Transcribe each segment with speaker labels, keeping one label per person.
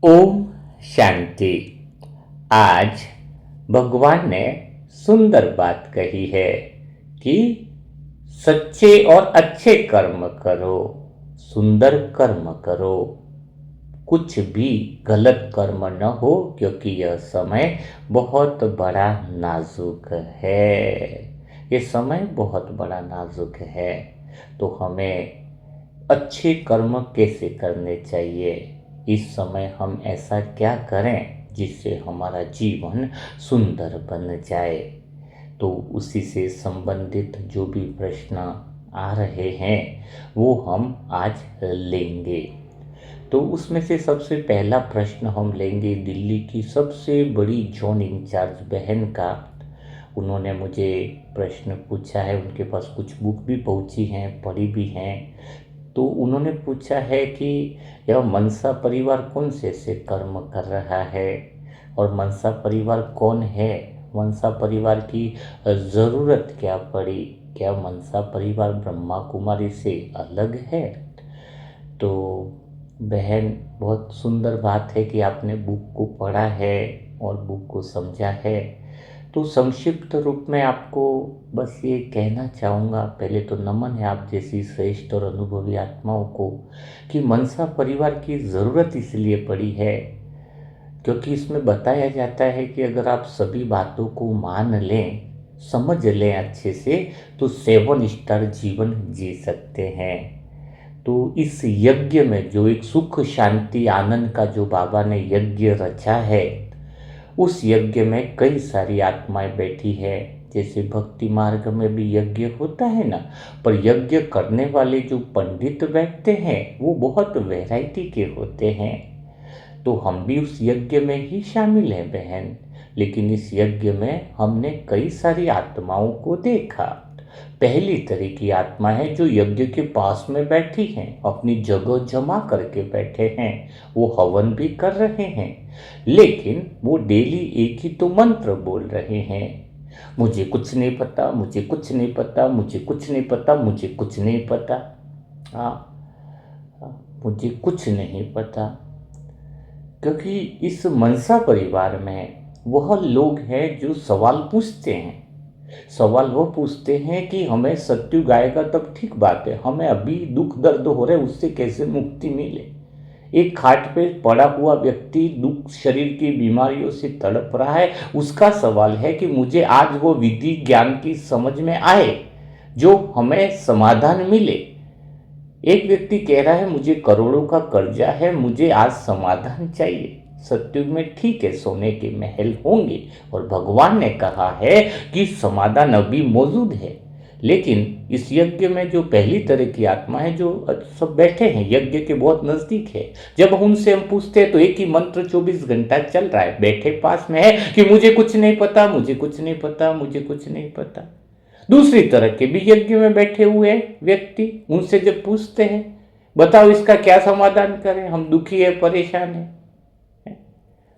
Speaker 1: ओम शांति। आज भगवान ने सुंदर बात कही है कि सच्चे और अच्छे कर्म करो, सुंदर कर्म करो, कुछ भी गलत कर्म न हो, क्योंकि यह समय बहुत बड़ा नाजुक है। ये समय बहुत बड़ा नाजुक है, तो हमें अच्छे कर्म कैसे करने चाहिए, इस समय हम ऐसा क्या करें जिससे हमारा जीवन सुंदर बन जाए। तो उसी से संबंधित जो भी प्रश्न आ रहे हैं वो हम आज लेंगे। तो उसमें से सबसे पहला प्रश्न हम लेंगे दिल्ली की सबसे बड़ी जोन इंचार्ज बहन का। उन्होंने मुझे प्रश्न पूछा है, उनके पास कुछ बुक भी पहुंची हैं, पढ़ी भी हैं। तो उन्होंने पूछा है कि यह मनसा परिवार कौन से कर्म कर रहा है और मनसा परिवार कौन है, मनसा परिवार की ज़रूरत क्या पड़ी, क्या मनसा परिवार ब्रह्मा कुमारी से अलग है। तो बहन, बहुत सुंदर बात है कि आपने बुक को पढ़ा है और बुक को समझा है। तो संक्षिप्त रूप में आपको बस ये कहना चाहूँगा, पहले तो नमन है आप जैसी श्रेष्ठ और अनुभवी आत्माओं को, कि मनसा परिवार की ज़रूरत इसलिए पड़ी है क्योंकि इसमें बताया जाता है कि अगर आप सभी बातों को मान लें, समझ लें अच्छे से, तो 7 स्टार जीवन जी सकते हैं। तो इस यज्ञ में जो एक सुख शांति आनंद का जो बाबा ने यज्ञ रचा है, उस यज्ञ में कई सारी आत्माएं बैठी है। जैसे भक्ति मार्ग में भी यज्ञ होता है ना, पर यज्ञ करने वाले जो पंडित बैठते हैं वो बहुत वैरायटी के होते हैं। तो हम भी उस यज्ञ में ही शामिल हैं बहन, लेकिन इस यज्ञ में हमने कई सारी आत्माओं को देखा। पहली तरह की आत्मा है जो यज्ञ के पास में बैठी हैं, अपनी जगह जमा करके बैठे हैं, वो हवन भी कर रहे हैं, लेकिन वो डेली एक ही तो मंत्र बोल रहे हैं, मुझे कुछ नहीं पता, मुझे कुछ नहीं पता, मुझे कुछ नहीं पता, मुझे कुछ नहीं पता। हाँ, मुझे कुछ नहीं पता। क्योंकि इस मनसा परिवार में वह लोग हैं जो सवाल पूछते हैं। सवाल वो पूछते हैं कि हमें सत्युग आएगा तब ठीक बात है, हमें अभी दुख दर्द हो रहे उससे कैसे मुक्ति मिले। एक खाट पे पड़ा हुआ व्यक्ति दुख शरीर की बीमारियों से तड़प रहा है, उसका सवाल है कि मुझे आज वो विधि ज्ञान की समझ में आए जो हमें समाधान मिले। एक व्यक्ति कह रहा है मुझे करोड़ों का कर्जा है, मुझे आज समाधान चाहिए। सत्युग में ठीक है, सोने के महल होंगे और भगवान ने कहा है कि समाधान अभी मौजूद है। लेकिन इस यज्ञ में जो पहली तरह की आत्मा है, जो सब बैठे हैं यज्ञ के बहुत नजदीक है, जब उनसे हम पूछते हैं तो एक ही मंत्र 24 घंटा चल रहा है, बैठे पास में है कि मुझे कुछ नहीं पता, मुझे कुछ नहीं पता, मुझे कुछ नहीं पता। दूसरी तरह के भी यज्ञ में बैठे हुए व्यक्ति, उनसे जब पूछते हैं बताओ इसका क्या समाधान करें, हम दुखी है, परेशान है,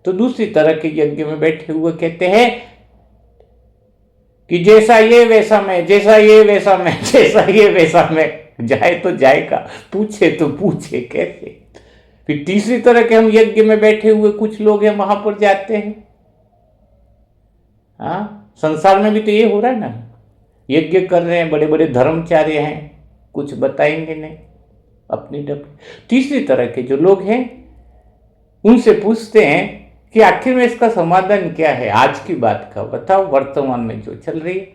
Speaker 1: तो दूसरी तरह के यज्ञ में बैठे हुए कहते हैं कि जैसा ये वैसा मैं, जैसा ये वैसा मैं, जैसा ये वैसा मैं। जाए तो जाएगा, पूछे तो पूछे कैसे। फिर तीसरी तरह के हम यज्ञ में बैठे हुए कुछ लोग हैं, वहां पर जाते हैं। हाँ, संसार में भी तो ये हो रहा है ना, यज्ञ कर रहे हैं, बड़े बड़े धर्मचार्य हैं, कुछ बताएंगे नहीं, अपनी डब। तीसरी तरह के जो लोग हैं उनसे पूछते हैं कि आखिर में इसका समाधान क्या है, आज की बात का बताओ, वर्तमान में जो चल रही है।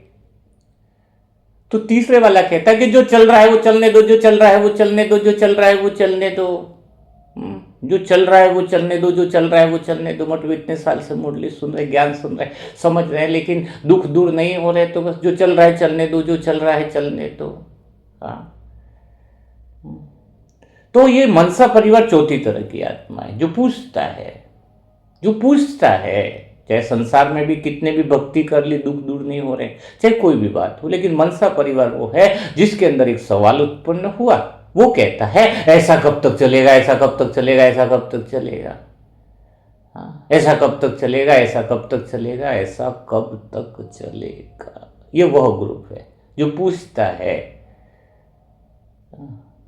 Speaker 1: तो तीसरे वाला कहता है कि जो चल रहा है वो चलने दो, जो चल रहा है वो चलने दो, जो चल रहा है वो चलने दो। जो चल रहा है वो चलने दो, जो चल रहा है वो चलने दो। मतलब इतने साल से मुरली सुन रहे, ज्ञान सुन रहे, समझ रहे हैं, लेकिन दुख दूर नहीं हो रहे, तो बस जो चल रहा है चलने दो, जो चल रहा है चलने दो। हाँ, तो ये मनसा परिवार चौथी तरह की आत्मा है, जो पूछता है, जो पूछता है। चाहे संसार में भी कितने भी भक्ति कर ली, दुख दूर नहीं हो रहे, चाहे कोई भी बात हो, लेकिन मनसा परिवार वो है जिसके अंदर एक सवाल उत्पन्न हुआ। वो कहता है ऐसा कब तक चलेगा, ऐसा कब तक चलेगा, ऐसा कब तक चलेगा। हाँ, ऐसा कब तक चलेगा, ऐसा कब तक चलेगा, ऐसा कब तक चलेगा। ये वह ग्रुप है जो पूछता है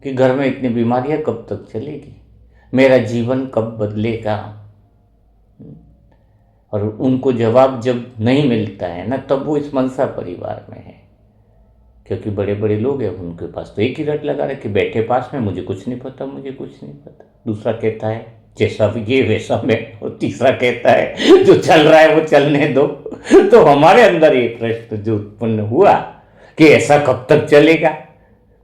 Speaker 1: कि घर में इतनी बीमारियां कब तक चलेगी, मेरा जीवन कब बदलेगा। और उनको जवाब जब नहीं मिलता है ना, तब वो इस मनसा परिवार में है। क्योंकि बड़े बड़े लोग हैं, उनके पास तो एक ही रट लगा रहे कि बैठे पास में, मुझे कुछ नहीं पता, मुझे कुछ नहीं पता। दूसरा कहता है जैसा भी ये वैसा मैं, और तीसरा कहता है जो चल रहा है वो चलने दो। तो हमारे अंदर ये प्रश्न जो उत्पन्न हुआ कि ऐसा कब तक चलेगा,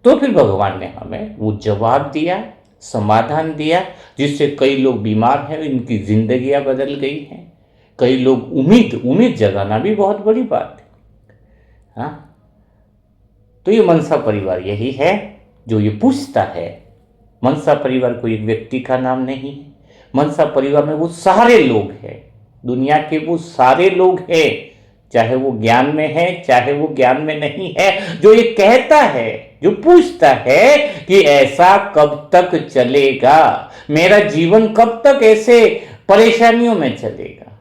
Speaker 1: तो फिर भगवान ने हमें वो जवाब दिया, समाधान दिया, जिससे कई लोग बीमार हैं, इनकी जिंदगियां बदल गई हैं। कई लोग उम्मीद उम्मीद जगाना भी बहुत बड़ी बात है। हाँ, तो ये मनसा परिवार यही है जो ये पूछता है। मनसा परिवार कोई एक व्यक्ति का नाम नहीं है। मनसा परिवार में वो सारे लोग हैं, दुनिया के वो सारे लोग हैं, चाहे वो ज्ञान में है चाहे वो ज्ञान में नहीं है, जो ये कहता है, जो पूछता है कि ऐसा कब तक चलेगा, मेरा जीवन कब तक ऐसे परेशानियों में चलेगा,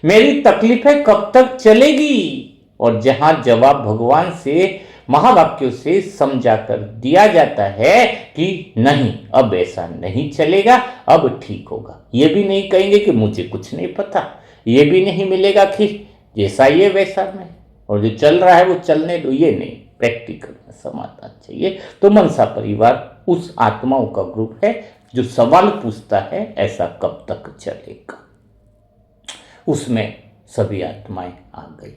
Speaker 1: मेरी तकलीफें कब तक चलेगी। और जहां जवाब भगवान से, महावाक्यों से समझा कर दिया जाता है कि नहीं, अब ऐसा नहीं चलेगा, अब ठीक होगा। ये भी नहीं कहेंगे कि मुझे कुछ नहीं पता, ये भी नहीं मिलेगा कि जैसा ये वैसा नहीं, और जो चल रहा है वो चलने दो, ये नहीं, प्रैक्टिकल समाधान चाहिए। तो मनसा परिवार उस आत्माओं का ग्रुप है जो सवाल पूछता है ऐसा कब तक चलेगा। उसमें सभी आत्माएं आ गई।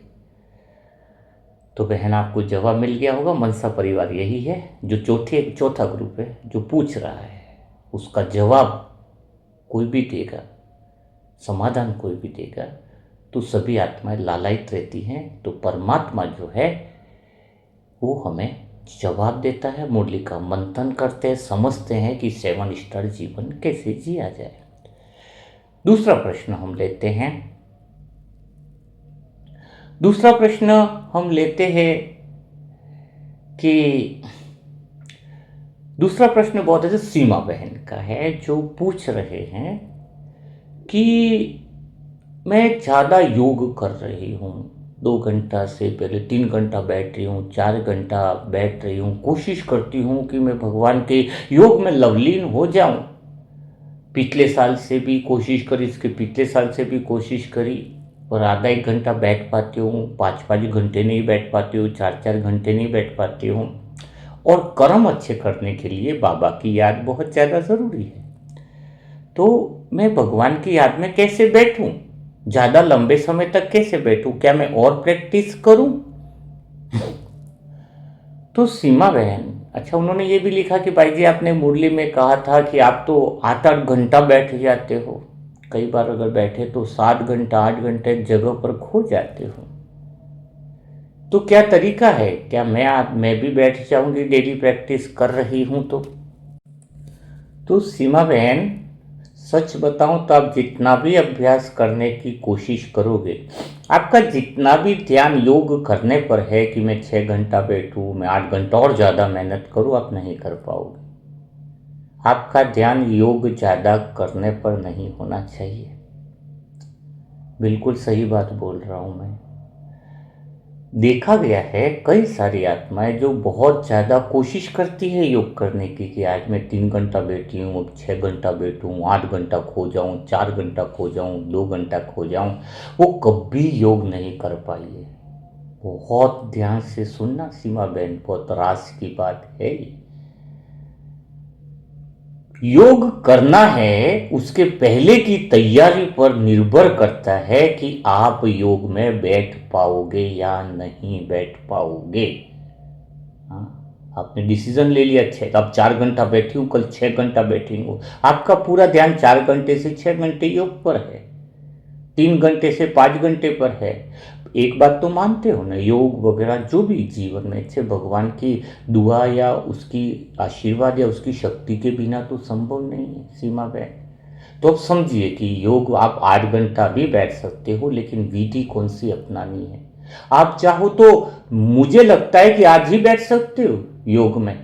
Speaker 1: तो बहन, आपको जवाब मिल गया होगा। मनसा परिवार यही है जो चौथा ग्रुप है जो पूछ रहा है, उसका जवाब कोई भी देगा, समाधान कोई भी देगा, तो सभी आत्माएं लालायित रहती हैं। तो परमात्मा जो है वो हमें जवाब देता है, मुरली का मंथन करते हैं, समझते हैं कि 7 स्टार जीवन कैसे जिया जाए। दूसरा प्रश्न हम लेते हैं। दूसरा प्रश्न हम लेते हैं कि दूसरा प्रश्न बहुत ऐसे सीमा बहन का है, जो पूछ रहे हैं कि मैं ज़्यादा योग कर रही हूँ, 2 घंटा से पहले 3 घंटा बैठ रही हूँ, 4 घंटा बैठ रही हूँ, कोशिश करती हूँ कि मैं भगवान के योग में लवलीन हो जाऊँ। पिछले साल से भी कोशिश करी, इसके पिछले साल से भी कोशिश करी, और आधा 1 घंटा बैठ पाती हूँ, 5 घंटे नहीं बैठ पाती हूँ, 4 घंटे नहीं बैठ पाती हूँ। और कर्म अच्छे करने के लिए बाबा की याद बहुत ज़्यादा ज़रूरी है। तो मैं भगवान की याद में कैसे बैठूं, ज़्यादा लंबे समय तक कैसे बैठूं, क्या मैं और प्रैक्टिस करूं? तो सीमा बहन, अच्छा, उन्होंने ये भी लिखा कि भाई जी आपने मुरली में कहा था कि आप तो 8-8 घंटा बैठ जाते हो, कई बार अगर बैठे तो 7 घंटा 8 घंटे एक जगह पर खो जाते हो। तो क्या तरीका है, क्या मैं भी बैठ जाऊंगी, डेली प्रैक्टिस कर रही हूं तो सीमा बहन, सच बताऊं तो आप जितना भी अभ्यास करने की कोशिश करोगे, आपका जितना भी ध्यान योग करने पर है कि मैं 6 घंटा बैठूं, मैं 8 घंटा और ज़्यादा मेहनत करूं, आप नहीं कर पाओगे। आपका ध्यान योग ज़्यादा करने पर नहीं होना चाहिए। बिल्कुल सही बात बोल रहा हूं मैं। देखा गया है कई सारी आत्माएं जो बहुत ज़्यादा कोशिश करती है योग करने की कि आज मैं 3 घंटा बैठी हूँ, अब 6 घंटा बैठूँ, 8 घंटा खो जाऊँ, 4 घंटा खो जाऊँ, 2 घंटा खो जाऊँ, वो कभी योग नहीं कर पाई है। बहुत ध्यान से सुनना सीमा बहन, बहुत रास की बात है ये। योग करना है, उसके पहले की तैयारी पर निर्भर करता है कि आप योग में बैठ पाओगे या नहीं बैठ पाओगे। हाँ, आपने डिसीजन ले लिया, अच्छा तो अब 4 घंटा बैठी हूँ, कल 6 घंटा बैठी हूँ, आपका पूरा ध्यान 4 घंटे से 6 घंटे योग पर है, 3 घंटे से 5 घंटे पर है। एक बात तो मानते हो ना, योग वगैरह जो भी जीवन में अच्छे, भगवान की दुआ या उसकी आशीर्वाद या उसकी शक्ति के बिना तो संभव नहीं है सीमा बहन। तो अब समझिए कि योग आप 8 घंटा भी बैठ सकते हो, लेकिन विधि कौन सी अपनानी है। आप चाहो तो मुझे लगता है कि आज ही बैठ सकते हो योग में।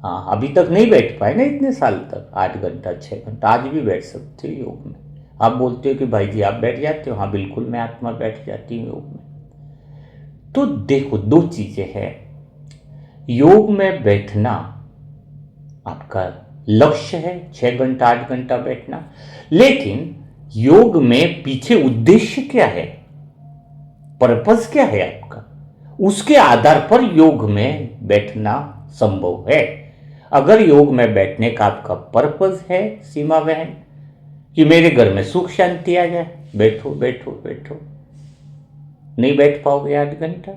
Speaker 1: हाँ, अभी तक नहीं बैठ पाए ना इतने साल तक, 8 घंटा 6 घंटा, आज भी बैठ सकते हो योग में। आप बोलते हो कि भाई जी आप बैठ जाते हो, हाँ बिल्कुल, मैं आत्मा बैठ जाती हूँ योग में। तो देखो, 2 चीजें हैं। योग में बैठना आपका लक्ष्य है 6 घंटा 8 घंटा बैठना, लेकिन योग में पीछे उद्देश्य क्या है, पर्पस क्या है आपका, उसके आधार पर योग में बैठना संभव है। अगर योग में बैठने का आपका पर्पस है सीमा बहन कि मेरे घर में सुख शांति आ जाए, बैठो बैठो बैठो, नहीं बैठ पाओगे 8 घंटा,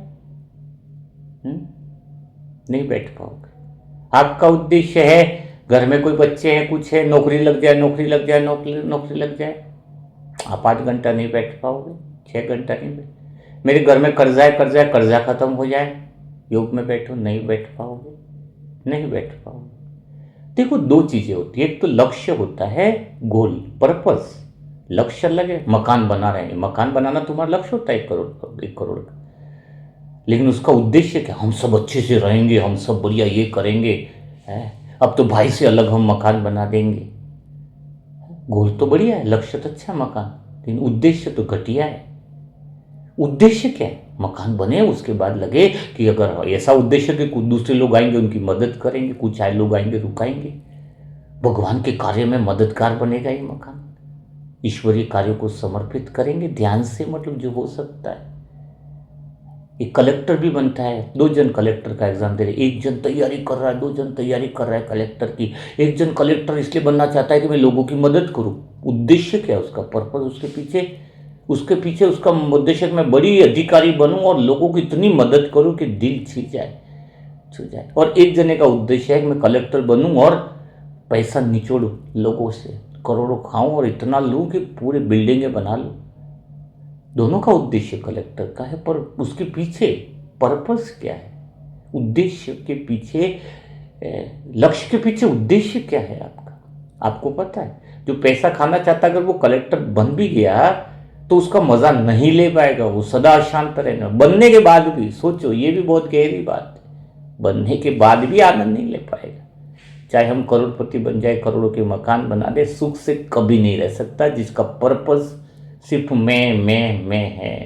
Speaker 1: नहीं बैठ पाओगे। आपका उद्देश्य है घर में कोई बच्चे हैं, कुछ है, नौकरी लग जाए, नौकरी लग जाए, नौकरी लग जाए, आप 8 घंटा नहीं बैठ पाओगे, 6 घंटा नहीं बैठ। मेरे घर में कर्जा है, कर्जा खत्म हो जाए, योग में बैठो, नहीं बैठ पाओगे, नहीं बैठ पाओगे। देखो दो चीजें होती है, एक तो लक्ष्य होता है, गोल, पर्पस, लक्ष्य लगे, मकान बना रहे हैं, मकान बनाना तुम्हारा लक्ष्य होता है 1 करोड़ का, लेकिन उसका उद्देश्य क्या, हम सब अच्छे से रहेंगे, हम सब बढ़िया ये करेंगे, है अब तो भाई से अलग हम मकान बना देंगे। गोल तो बढ़िया है, लक्ष्य तो अच्छा मकान, लेकिन उद्देश्य तो घटिया है। उद्देश्य क्या है, मकान बने, उसके बाद लगे कि अगर ऐसा उद्देश्य कि कुछ दूसरे लोग आएंगे उनकी मदद करेंगे, कुछ आए लोग आएंगे रुकाएंगे, भगवान के कार्य में मददगार बनेगा ये मकान, ईश्वरीय कार्यों को समर्पित करेंगे ध्यान से, मतलब जो हो सकता है। एक कलेक्टर भी बनता है, 2 जन कलेक्टर का एग्जाम दे रहे, एक जन तैयारी कर रहा है, 2 जन तैयारी कर रहा है कलेक्टर की, एक जन कलेक्टर इसलिए बनना चाहता है कि मैं लोगों की मदद करूं। उद्देश्य क्या है उसका, पर्पस, उसके पीछे उसका उद्देश्य मैं बड़ी अधिकारी बनूं और लोगों की इतनी मदद करूं कि दिल छू जाए। और एक जने का उद्देश्य है कि मैं कलेक्टर बनूं और पैसा निचोड़ूं लोगों से, करोड़ों खाऊं और इतना लूं कि पूरे बिल्डिंगें बना लूं। दोनों का उद्देश्य कलेक्टर का है, पर उसके पीछे पर्पस क्या है, उद्देश्य के पीछे, लक्ष्य के पीछे उद्देश्य क्या है आपका, आपको पता है। जो पैसा खाना चाहता है अगर वो कलेक्टर बन भी गया तो उसका मजा नहीं ले पाएगा, वो सदा अशांत रहेगा। बनने के बाद भी सोचो, ये भी बहुत गहरी बात है, बनने के बाद भी आनंद नहीं ले पाएगा। चाहे हम करोड़पति बन जाए, करोड़ों के मकान बना दे, सुख से कभी नहीं रह सकता जिसका पर्पस सिर्फ मैं है।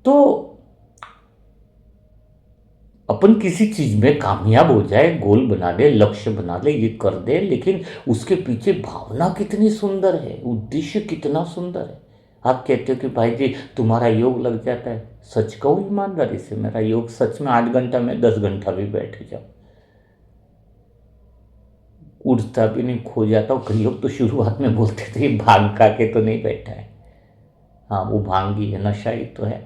Speaker 1: तो अपन किसी चीज में कामयाब हो जाए, गोल बना ले, लक्ष्य बना ले, ये कर दे, लेकिन उसके पीछे भावना कितनी सुंदर है, उद्देश्य कितना सुंदर है। आप कहते हो कि भाई जी तुम्हारा योग लग जाता है, सच कहूं ईमानदारी से, मेरा योग सच में 8 घंटा में 10 घंटा भी बैठ जाओ, उठता भी नहीं, खो जाता हूँ। कई लोग तो शुरुआत में बोलते थे भांग खा के तो नहीं बैठा है, हाँ वो भांगी है, नशा ही तो है।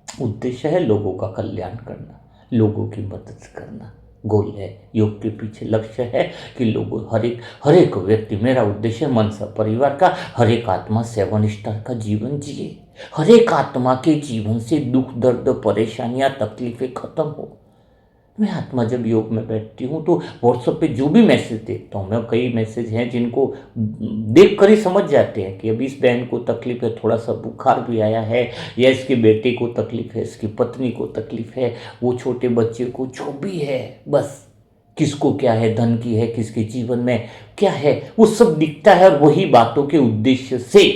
Speaker 1: उद्देश्य है लोगों का कल्याण करना, लोगों की मदद करना, गोल है। योग के पीछे लक्ष्य है कि लोगों, हर एक व्यक्ति, मेरा उद्देश्य मनसा परिवार का हर एक आत्मा 7 स्टार का जीवन जिए, हर एक आत्मा के जीवन से दुख दर्द परेशानियां तकलीफें खत्म हो। मैं आत्मा जब योग में बैठती हूँ तो व्हाट्सएप पे जो भी मैसेज देखता हूँ मैं, कई मैसेज हैं जिनको देख कर ही समझ जाते हैं कि अभी इस बहन को तकलीफ है, थोड़ा सा बुखार भी आया है, या इसके बेटे को तकलीफ है, इसकी पत्नी को तकलीफ है, वो छोटे बच्चे को, जो भी है, बस किसको क्या है, धन की है, किसके जीवन में क्या है, वो सब दिखता है। और वही बातों के उद्देश्य से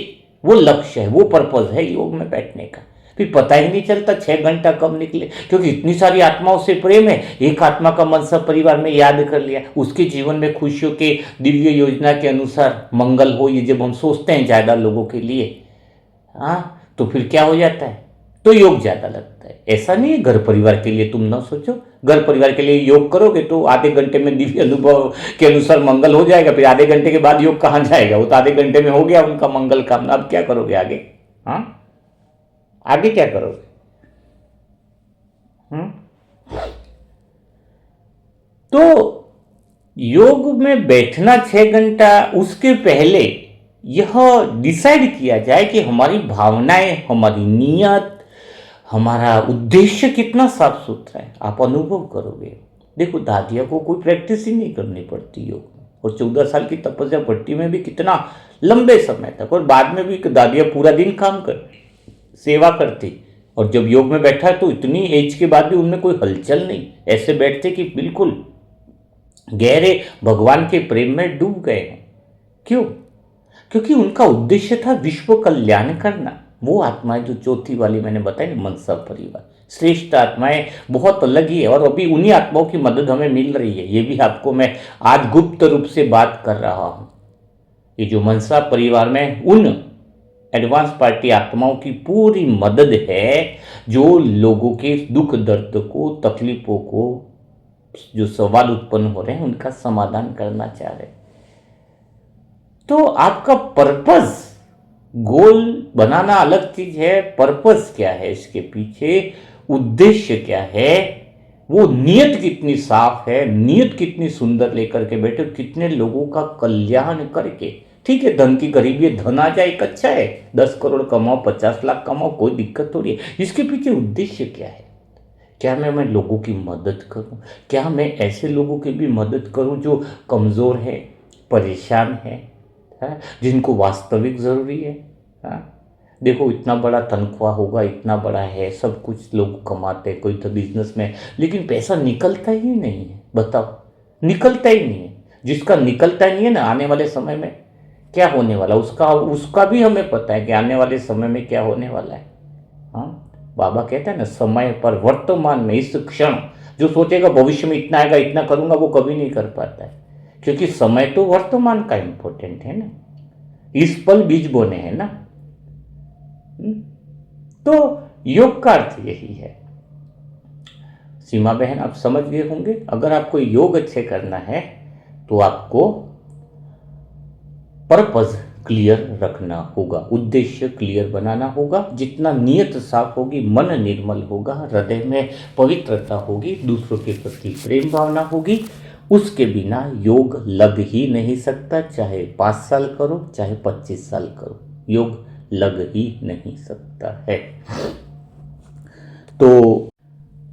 Speaker 1: वो लक्ष्य है, वो पर्पज है योग में बैठने का। फिर पता ही नहीं चलता 6 घंटा कब निकले, क्योंकि इतनी सारी आत्माओं से प्रेम है। एक आत्मा का मन सब परिवार में याद कर लिया, उसके जीवन में खुशियों के दिव्य योजना के अनुसार मंगल हो, ये जब हम सोचते हैं ज़्यादा लोगों के लिए, हाँ, तो फिर क्या हो जाता है, तो योग ज़्यादा लगता है। ऐसा नहीं है घर परिवार के लिए तुम ना सोचो, घर परिवार के लिए योग करोगे तो आधे घंटे में दिव्य अनुभव के अनुसार मंगल हो जाएगा, फिर आधे घंटे के बाद योग कहाँ जाएगा, वो तो आधे घंटे में हो गया उनका मंगल काम। अब क्या करोगे आगे, हाँ आगे क्या करोगे? तो योग में बैठना 6 घंटा, उसके पहले यह डिसाइड किया जाए कि हमारी भावनाएं, हमारी नीयत, हमारा उद्देश्य कितना साफ सुथरा है। आप अनुभव करोगे। देखो दादिया को कोई प्रैक्टिस ही नहीं करनी पड़ती योग में, और 14 साल की तपस्या भट्टी में भी कितना लंबे समय तक, और बाद में भी दादिया पूरा दिन काम करती, सेवा करती, और जब योग में बैठा है तो इतनी एज के बाद भी उनमें कोई हलचल नहीं, ऐसे बैठते कि बिल्कुल गहरे भगवान के प्रेम में डूब गए हैं। क्यों? क्योंकि उनका उद्देश्य था विश्व कल्याण करना। वो आत्माएं जो चौथी वाली मैंने बताई ना, मनसा परिवार, श्रेष्ठ आत्माएं बहुत अलग ही है, और अभी उन्हीं आत्माओं की मदद हमें मिल रही है। ये भी आपको मैं आज गुप्त रूप से बात कर रहा हूं। ये जो मनसा परिवार में उन एडवांस पार्टी आत्माओं की पूरी मदद है जो लोगों के दुख दर्द को, तकलीफों को, जो सवाल उत्पन्न हो रहे हैं उनका समाधान करना चाह रहे हैं। तो आपका पर्पस, गोल बनाना अलग चीज है, पर्पस क्या है, इसके पीछे उद्देश्य क्या है, वो नीयत कितनी साफ है, नीयत कितनी सुंदर लेकर के बैठे, कितने लोगों का कल्याण करके। ठीक है, धन की गरीबी है, धन आ जाए एक अच्छा है, 10 करोड़ कमाओ, 50 लाख कमाओ, कोई दिक्कत थोड़ी है। इसके पीछे उद्देश्य क्या है? क्या मैं लोगों की मदद करूं? क्या मैं ऐसे लोगों की भी मदद करूं जो कमजोर है, परेशान है, जिनको वास्तविक जरूरी है? देखो, इतना बड़ा तनख्वाह होगा, इतना बड़ा है, सब कुछ लोग कमाते, कोई तो बिजनेस में, लेकिन पैसा निकलता ही नहीं है। बताओ, निकलता ही नहीं है। जिसका निकलता नहीं है ना, आने वाले समय में क्या होने वाला उसका भी हमें पता है कि आने वाले समय में क्या होने वाला है। हाँ, बाबा कहते हैं ना, समय पर, वर्तमान में, इस क्षण। जो सोचेगा भविष्य में इतना आएगा, इतना करूंगा, वो कभी नहीं कर पाता है, क्योंकि समय तो वर्तमान का इंपॉर्टेंट है ना। इस पल बीज बोने हैं ना। तो योग का अर्थ यही है। सीमा बहन, आप समझ गए होंगे। अगर आपको योग अच्छे करना है तो आपको पर्पस क्लियर रखना होगा, उद्देश्य क्लियर बनाना होगा। जितना नियत साफ होगी, मन निर्मल होगा, हृदय में पवित्रता होगी, दूसरों के प्रति प्रेम भावना होगी, उसके बिना योग लग ही नहीं सकता। चाहे 5 साल करो, चाहे 25 साल करो, योग लग ही नहीं सकता है। तो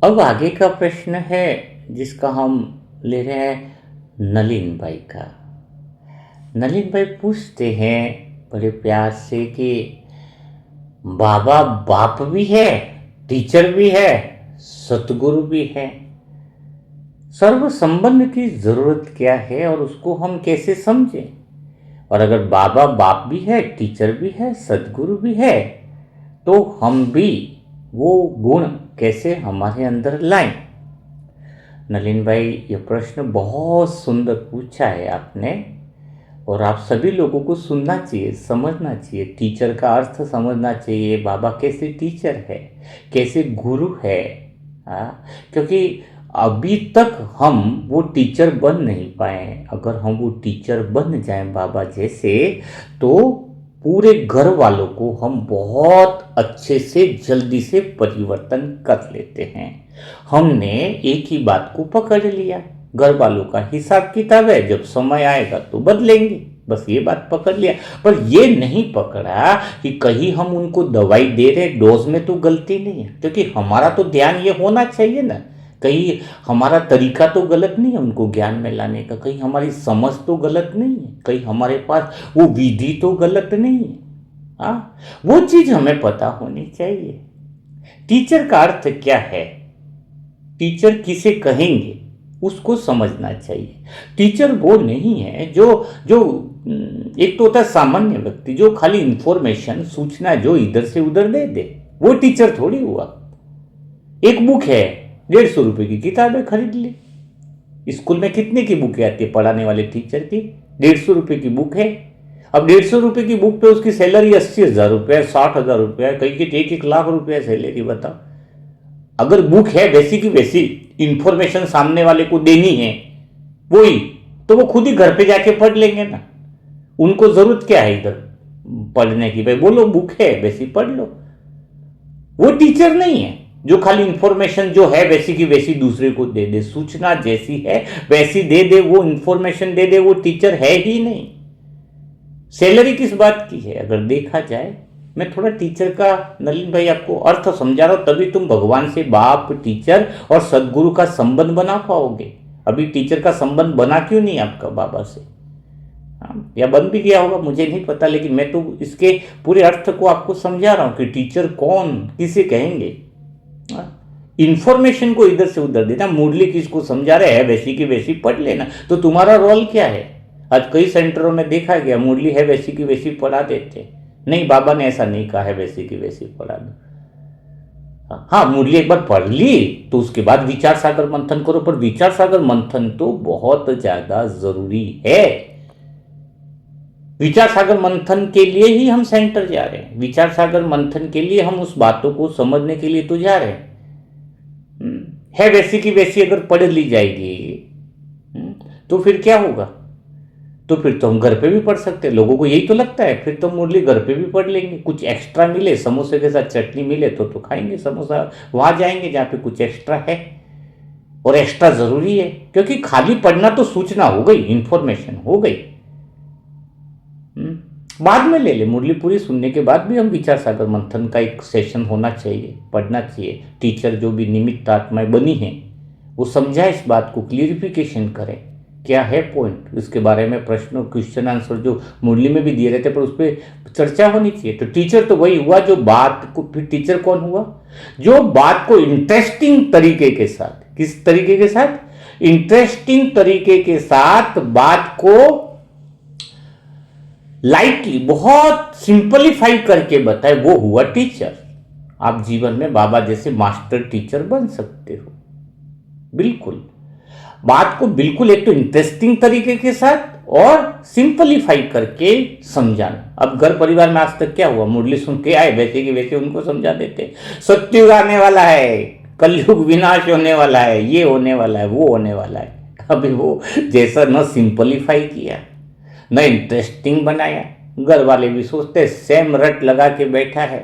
Speaker 1: अब आगे का प्रश्न है जिसका हम ले रहे हैं नलिन भाई का। नलिन भाई पूछते हैं बड़े प्यार से कि बाबा बाप भी है, टीचर भी है, सतगुरु भी है, सर्व संबंध की जरूरत क्या है और उसको हम कैसे समझें? और अगर बाबा बाप भी है, टीचर भी है, सदगुरु भी है, तो हम भी वो गुण कैसे हमारे अंदर लाएं? नलिन भाई, ये प्रश्न बहुत सुंदर पूछा है आपने, और आप सभी लोगों को सुनना चाहिए, समझना चाहिए, टीचर का अर्थ समझना चाहिए। बाबा कैसे टीचर है, कैसे गुरु है। क्योंकि अभी तक हम वो टीचर बन नहीं पाए। अगर हम वो टीचर बन जाएं बाबा जैसे, तो पूरे घर वालों को हम बहुत अच्छे से, जल्दी से परिवर्तन कर लेते हैं। हमने एक ही बात को पकड़ लिया, घर वालों का हिसाब किताब है, जब समय आएगा तो बदलेंगे, बस ये बात पकड़ लिया। पर ये नहीं पकड़ा कि कहीं हम उनको दवाई दे रहे, डोज में तो गलती नहीं है, क्योंकि हमारा तो ध्यान ये होना चाहिए ना, कहीं हमारा तरीका तो गलत नहीं है उनको ज्ञान में लाने का, कहीं हमारी समझ तो गलत नहीं है, कहीं हमारे पास वो विधि तो गलत नहीं है। वो चीज हमें पता होनी चाहिए। टीचर का अर्थ क्या है, टीचर किसे कहेंगे, उसको समझना चाहिए। टीचर वो नहीं है जो जो एक तो होता है सामान्य व्यक्ति, जो खाली इंफॉर्मेशन, सूचना जो इधर से उधर दे दे, वो टीचर थोड़ी हुआ। एक बुक है, 150 रुपए की किताबें खरीद ली। स्कूल में कितने की बुकें आती है पढ़ाने वाले टीचर की? 150 रुपए की बुक है। अब 150 रुपए की बुक पे उसकी सैलरी 80,000 रुपये, 60,000 रुपये, कहीं की 1-1 लाख रुपया सैलरी। बताओ, अगर बुक है वैसी की वैसी, इंफॉर्मेशन सामने वाले को देनी है वही, तो वो खुद ही घर पे जाके पढ़ लेंगे ना। उनको जरूरत क्या है इधर पढ़ने की? भाई बोलो बुक है वैसी पढ़ लो। वो टीचर नहीं है जो खाली इंफॉर्मेशन जो है वैसी की वैसी दूसरे को दे दे, सूचना जैसी है वैसी दे दे, वो इंफॉर्मेशन दे दे, वो टीचर है ही नहीं। सैलरी किस बात की है? अगर देखा जाए, मैं थोड़ा टीचर का नलिन भाई आपको अर्थ समझा रहा हूं, तभी तुम भगवान से बाप, टीचर और सदगुरु का संबंध बना पाओगे। अभी टीचर का संबंध बना क्यों नहीं आपका बाबा से? या बन भी गया होगा, मुझे नहीं पता, लेकिन मैं तो इसके पूरे अर्थ को आपको समझा रहा हूं कि टीचर कौन, किसे कहेंगे। इंफॉर्मेशन को इधर से उधर देना, मुरली किसको समझा रहे हैं वैसी की वैसी पढ़ लेना, तो तुम्हारा रोल क्या है? आज कई सेंटरों में देखा गया, मुरली है वैसी की वैसी पढ़ा देते। नहीं, बाबा ने ऐसा नहीं कहा है वैसी की वैसी पढ़ा दो। हाँ, मुरली एक बार पढ़ ली तो उसके बाद विचार सागर मंथन करो, पर विचार सागर मंथन तो बहुत ज्यादा जरूरी है। विचार सागर मंथन के लिए ही हम सेंटर जा रहे हैं, विचार सागर मंथन के लिए हम उस बातों को समझने के लिए तो जा रहे हैं। है वैसी की वैसी अगर पढ़ ली जाएगी तो फिर क्या होगा? तो फिर तो हम घर पे भी पढ़ सकते हैं, लोगों को यही तो लगता है। फिर तो मुरली घर पे भी पढ़ लेंगे, कुछ एक्स्ट्रा मिले, समोसे के साथ चटनी मिले तो खाएंगे समोसा, वहां जाएंगे जहां पे कुछ एक्स्ट्रा है। और एक्स्ट्रा जरूरी है, क्योंकि खाली पढ़ना तो सूचना हो गई, इंफॉर्मेशन हो गई। बाद में ले ले, मुरली पूरी सुनने के बाद भी हम विचार सागर मंथन का एक सेशन होना चाहिए, पढ़ना चाहिए। टीचर जो भी निमित्त आत्माएं बनी हैं वो समझाए, इस बात को क्लियरिफिकेशन करें, क्या है पॉइंट, इसके बारे में प्रश्न क्वेश्चन आंसर जो मुरली में भी दिए रहते पर उस पर चर्चा होनी चाहिए। तो टीचर तो वही हुआ जो बात को, फिर टीचर कौन हुआ? जो बात को इंटरेस्टिंग तरीके के साथ, किस तरीके के साथ? इंटरेस्टिंग तरीके के साथ बात को लाइटली, बहुत सिंपलीफाई करके बताए, वो हुआ टीचर। आप जीवन में बाबा जैसे मास्टर टीचर बन सकते हो। बिल्कुल, बात को बिल्कुल एक तो इंटरेस्टिंग तरीके के साथ और सिंपलीफाई करके समझाना। अब घर परिवार में आज तक क्या हुआ, मुरली सुन के आए, वैसे के वैसे उनको समझा देते, सत्युग आने वाला है, कलयुग विनाश होने वाला है, ये होने वाला है, वो होने वाला है। अभी वो जैसा न सिंपलीफाई किया न इंटरेस्टिंग बनाया, घर वाले भी सोचते सेम रट लगा के बैठा है।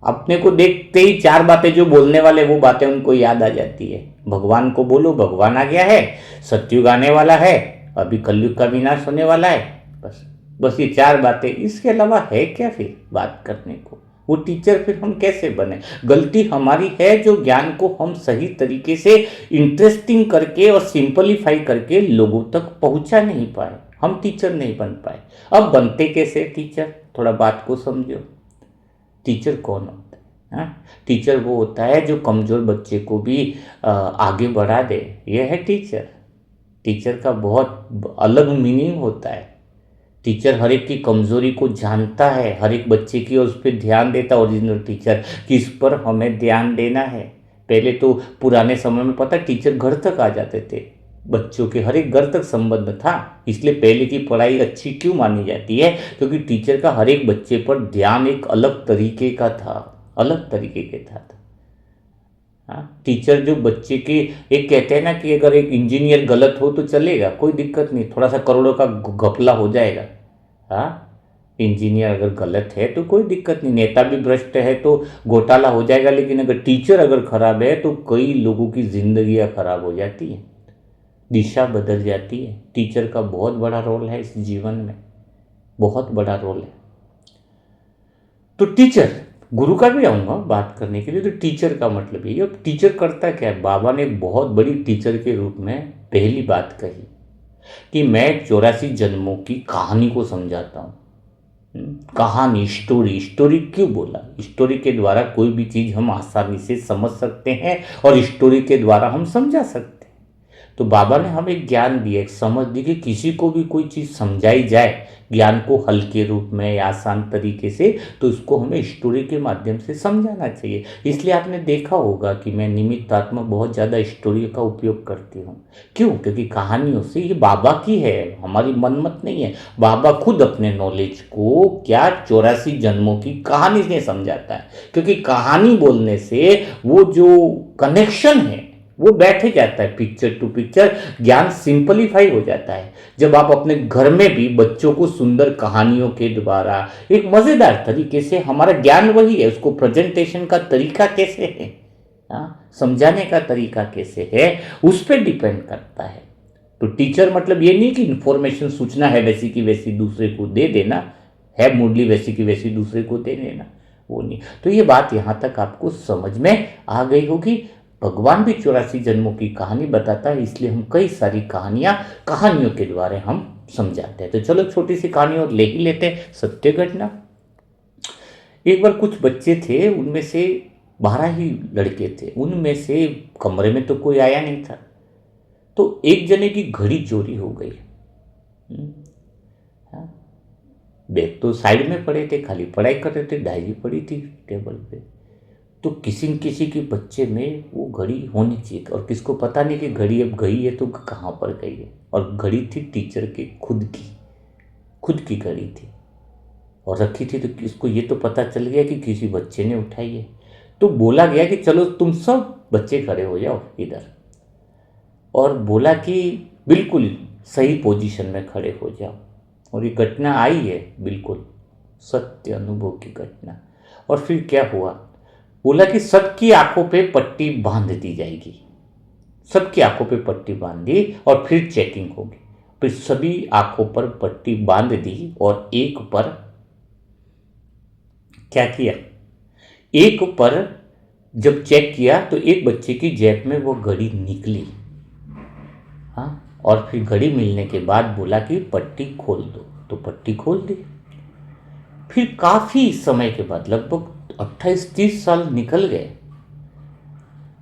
Speaker 1: अपने को देखते ही चार बातें जो बोलने वाले वो बातें उनको याद आ जाती है। भगवान को बोलो, भगवान आ गया है, सत्युग आने वाला है, अभी कलयुग का विनाश होने वाला है, बस बस ये चार बातें, इसके अलावा है क्या फिर बात करने को? वो टीचर फिर हम कैसे बने? गलती हमारी है जो ज्ञान को हम सही तरीके से इंटरेस्टिंग करके और सिंपलीफाई करके लोगों तक पहुंचा नहीं पाए, हम टीचर नहीं बन पाए। अब बनते कैसे टीचर? थोड़ा बात को समझो। टीचर कौन होता है? हाँ? टीचर वो होता है जो कमजोर बच्चे को भी आगे बढ़ा दे, यह है टीचर। टीचर का बहुत अलग मीनिंग होता है। टीचर हर एक की कमजोरी को जानता है, हर एक बच्चे की, और उस पर ध्यान देता है। ओरिजिनल टीचर किस पर हमें ध्यान देना है। पहले तो पुराने समय में पता टीचर घर तक आ जाते थे, बच्चों के हर एक घर तक संबंध था। इसलिए पहले की पढ़ाई अच्छी क्यों मानी जाती है? क्योंकि टीचर का हर एक बच्चे पर ध्यान एक अलग तरीके का था, अलग तरीके के था। हाँ, टीचर जो बच्चे के, एक कहते हैं ना कि अगर एक इंजीनियर गलत हो तो चलेगा, कोई दिक्कत नहीं, थोड़ा सा करोड़ों का घपला हो जाएगा। हाँ, इंजीनियर अगर गलत है तो कोई दिक्कत नहीं, नेता भी भ्रष्ट है तो घोटाला हो जाएगा, लेकिन अगर टीचर अगर खराब है तो कई लोगों की जिंदगियां खराब हो जाती हैं, दिशा बदल जाती है। टीचर का बहुत बड़ा रोल है इस जीवन में, बहुत बड़ा रोल है। तो टीचर, गुरु का भी आऊंगा बात करने के लिए। तो टीचर का मतलब ये, अब टीचर करता क्या है? बाबा ने बहुत बड़ी टीचर के रूप में पहली बात कही कि मैं 84 जन्मों की कहानी को समझाता हूँ। कहानी, स्टोरी, स्टोरी क्यों बोला? स्टोरी के द्वारा कोई भी चीज हम आसानी से समझ सकते हैं और स्टोरी के द्वारा हम समझा सकते हैं। तो बाबा ने हमें ज्ञान दिया, एक समझ दी कि किसी को भी कोई चीज़ समझाई जाए ज्ञान को हल्के रूप में या आसान तरीके से, तो उसको हमें स्टोरी के माध्यम से समझाना चाहिए। इसलिए आपने देखा होगा कि मैं निमित्त आत्मा बहुत ज़्यादा स्टोरी का उपयोग करती हूँ। क्यों? क्योंकि कहानियों से, ये बाबा की है, हमारी मनमत नहीं है। बाबा खुद अपने नॉलेज को क्या 84 जन्मों की कहानी से समझाता है, क्योंकि कहानी बोलने से वो जो कनेक्शन है वो बैठ जाता है, पिक्चर टू पिक्चर ज्ञान सिंपलीफाई हो जाता है। जब आप अपने घर में भी बच्चों को सुंदर कहानियों के द्वारा एक मजेदार तरीके से, हमारा ज्ञान वही है, उसको प्रेजेंटेशन का तरीका कैसे है, समझाने का तरीका कैसे है, उस पर डिपेंड करता है। तो टीचर मतलब ये नहीं कि इंफॉर्मेशन, सूचना है वैसी की वैसी दूसरे को दे देना, है मुरली वैसी की वैसी दूसरे को दे देना, वो नहीं। तो ये बात यहां तक आपको समझ में आ गई होगी। भगवान भी 84 जन्मों की कहानी बताता है, इसलिए हम कई सारी कहानियों के द्वारा हम समझाते हैं। तो चलो छोटी सी कहानी और ले ही लेते हैं, सत्य घटना। एक बार कुछ बच्चे थे, उनमें से 12 ही लड़के थे, उनमें से कमरे में तो कोई आया नहीं था। तो एक जने की घड़ी चोरी हो गई। हाँ, बैग तो साइड में पड़े थे, खाली पढ़ाई कर रहे थे, डायरी पड़ी थी टेबल पे। तो किसी न किसी के बच्चे में वो घड़ी होनी चाहिए और किसको पता नहीं कि घड़ी अब गई है तो कहाँ पर गई है। और घड़ी थी टीचर के खुद की घड़ी थी और रखी थी, तो इसको ये तो पता चल गया कि किसी बच्चे ने उठाई है। तो बोला गया कि चलो तुम सब बच्चे खड़े हो जाओ इधर, और बोला कि बिल्कुल सही पोजीशन में खड़े हो जाओ। और ये घटना आई है, बिल्कुल सत्य अनुभव की घटना। और फिर क्या हुआ, बोला कि सबकी आंखों पे पट्टी बांध दी जाएगी, सबकी आंखों पे पट्टी बांध दी और फिर चेकिंग होगी। फिर सभी आंखों पर पट्टी बांध दी और एक पर क्या किया, एक पर जब चेक किया तो एक बच्चे की जेब में वो घड़ी निकली। हाँ, और फिर घड़ी मिलने के बाद बोला कि पट्टी खोल दो, तो पट्टी खोल दी। फिर काफी समय के बाद लगभग 28-30 साल निकल गए,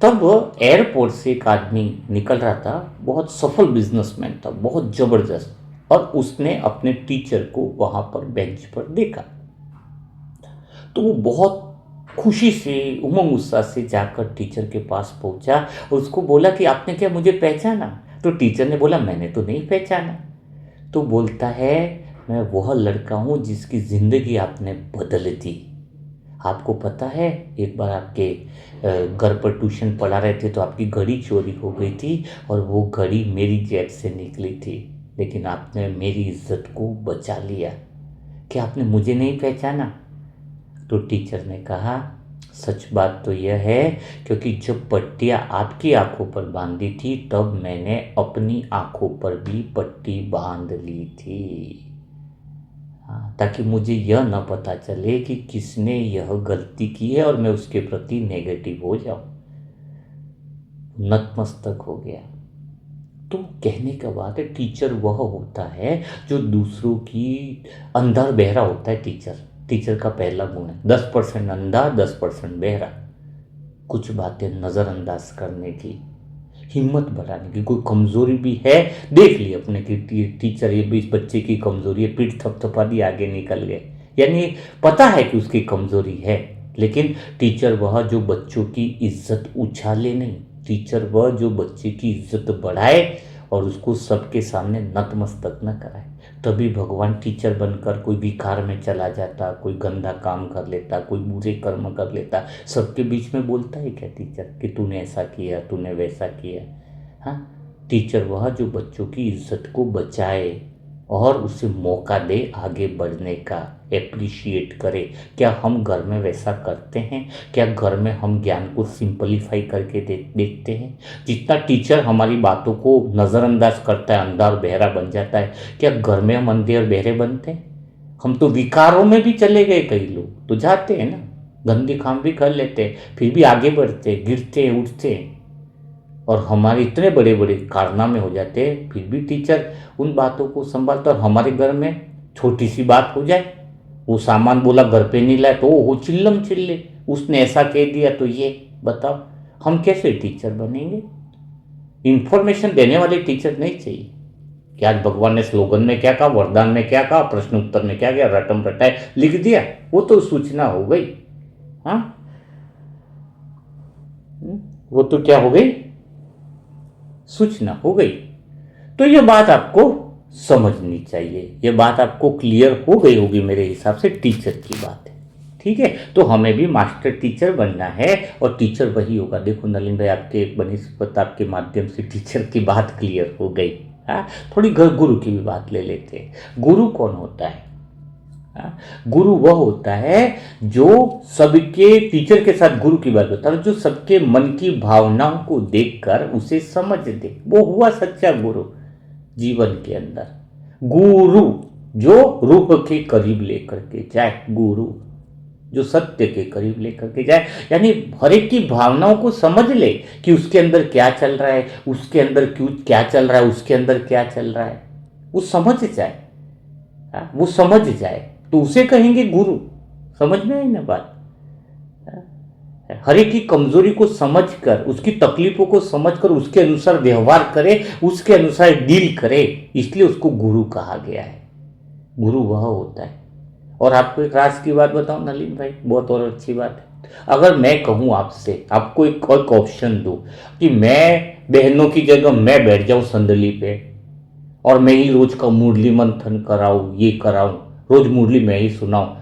Speaker 1: तब एयरपोर्ट से एक आदमी निकल रहा था, बहुत सफल बिजनेसमैन था, बहुत जबरदस्त, और उसने अपने टीचर को वहां पर बेंच पर देखा। तो वो बहुत खुशी से उमंग उत्साह से जाकर टीचर के पास पहुंचा और उसको बोला कि आपने क्या मुझे पहचाना। तो टीचर ने बोला मैंने तो नहीं पहचाना। तो बोलता है मैं वह लड़का हूं जिसकी जिंदगी आपने बदल दी। आपको पता है एक बार आपके घर पर ट्यूशन पढ़ा रहे थे तो आपकी घड़ी चोरी हो गई थी और वो घड़ी मेरी जेब से निकली थी, लेकिन आपने मेरी इज्जत को बचा लिया। क्या आपने मुझे नहीं पहचाना? तो टीचर ने कहा सच बात तो यह है, क्योंकि जब पट्टियाँ आपकी आंखों पर बांधी थी तब मैंने अपनी आंखों पर भी पट्टी बांध ली थी। हाँ, ताकि मुझे यह न पता चले कि किसने यह गलती की है और मैं उसके प्रति नेगेटिव हो जाऊं। नतमस्तक हो गया। तो कहने का बात है टीचर वह होता है जो दूसरों की, अंधा बहरा होता है टीचर का पहला गुण है 10% अंधा 10% बहरा। कुछ बातें नज़रअंदाज करने की, हिम्मत बढ़ाने की। कोई कमजोरी भी है देख ली अपने की टीचर, ये भी इस बच्चे की कमजोरी है, पीठ थपथपा दी आगे निकल गए, यानी पता है कि उसकी कमजोरी है। लेकिन टीचर वह जो बच्चों की इज्जत उछाले नहीं, टीचर वह जो बच्चे की इज्जत बढ़ाए और उसको सबके सामने नतमस्तक न कराए। तभी भगवान टीचर बनकर कोई विकार में चला जाता, कोई गंदा काम कर लेता, कोई बुरे कर्म कर लेता, सबके बीच में बोलता है क्या टीचर कि तूने ऐसा किया, तूने वैसा किया। हाँ, टीचर वह जो बच्चों की इज्जत को बचाए और उसे मौका दे आगे बढ़ने का, एप्रिशिएट करे। क्या हम घर में वैसा करते हैं? क्या घर में हम ज्ञान को सिंपलीफाई करके देखते हैं? जितना टीचर हमारी बातों को नज़रअंदाज करता है, अंधा और बहरा बन जाता है, क्या घर में हम अंधे और बहरे बनते हैं? हम तो विकारों में भी चले गए, कई लोग तो जाते हैं ना, गंदे काम भी कर लेते हैं, फिर भी आगे बढ़ते, गिरते उठते हैं और हमारे इतने बड़े बड़े कारनामे हो जाते हैं, फिर भी टीचर उन बातों को संभालता। और हमारे घर में छोटी सी बात हो जाए, वो सामान बोला घर पे नहीं लाए तो वो चिल्लम चिल्ले, उसने ऐसा कह दिया तो ये बताओ हम कैसे टीचर बनेंगे? इंफॉर्मेशन देने वाले टीचर नहीं चाहिए कि आज भगवान ने स्लोगन में क्या कहा, वरदान में क्या कहा, प्रश्न उत्तर में क्या किया, रटम रटाए लिख दिया, वो तो सूचना हो गई। हाँ, वो तो क्या हो गई, सूचना हो गई। तो ये बात आपको समझनी चाहिए, ये बात आपको क्लियर हो गई होगी मेरे हिसाब से, टीचर की बात है। ठीक है, तो हमें भी मास्टर टीचर बनना है और टीचर वही होगा। देखो नलिन भाई, आपके बनिस्पत आपके माध्यम से टीचर की बात क्लियर हो गई। हाँ, थोड़ी गुरु की भी बात ले लेते हैं। गुरु कौन होता है? गुरु वह होता है जो सबके, टीचर के साथ गुरु की बात होता है, जो सबके मन की भावनाओं को देखकर उसे समझ दे, वो हुआ सच्चा गुरु जीवन के अंदर। गुरु जो रूह के करीब लेकर के जाए, गुरु जो सत्य के करीब लेकर के जाए, यानी हर एक की भावनाओं को समझ ले कि उसके अंदर क्या चल रहा है, उसके अंदर क्यों क्या चल रहा है, उसके अंदर क्या चल रहा है, वो समझ जाए। वो समझ जाए तो उसे कहेंगे गुरु। समझ में आई ना बात? हर एक की कमजोरी को समझकर, उसकी तकलीफों को समझकर उसके अनुसार व्यवहार करे, उसके अनुसार डील करे, इसलिए उसको गुरु कहा गया है। गुरु वह होता है और आपको एक राज की बात बताऊं नलिन भाई, बहुत और अच्छी बात है। अगर मैं कहूं आपसे, आपको एक ऑप्शन दूं कि मैं बहनों की जगह मैं बैठ जाऊं संदली पे और मैं ही रोज का मुरली मंथन कराऊं, ये कराऊं, रोज मुरली मैं ही सुनाऊं,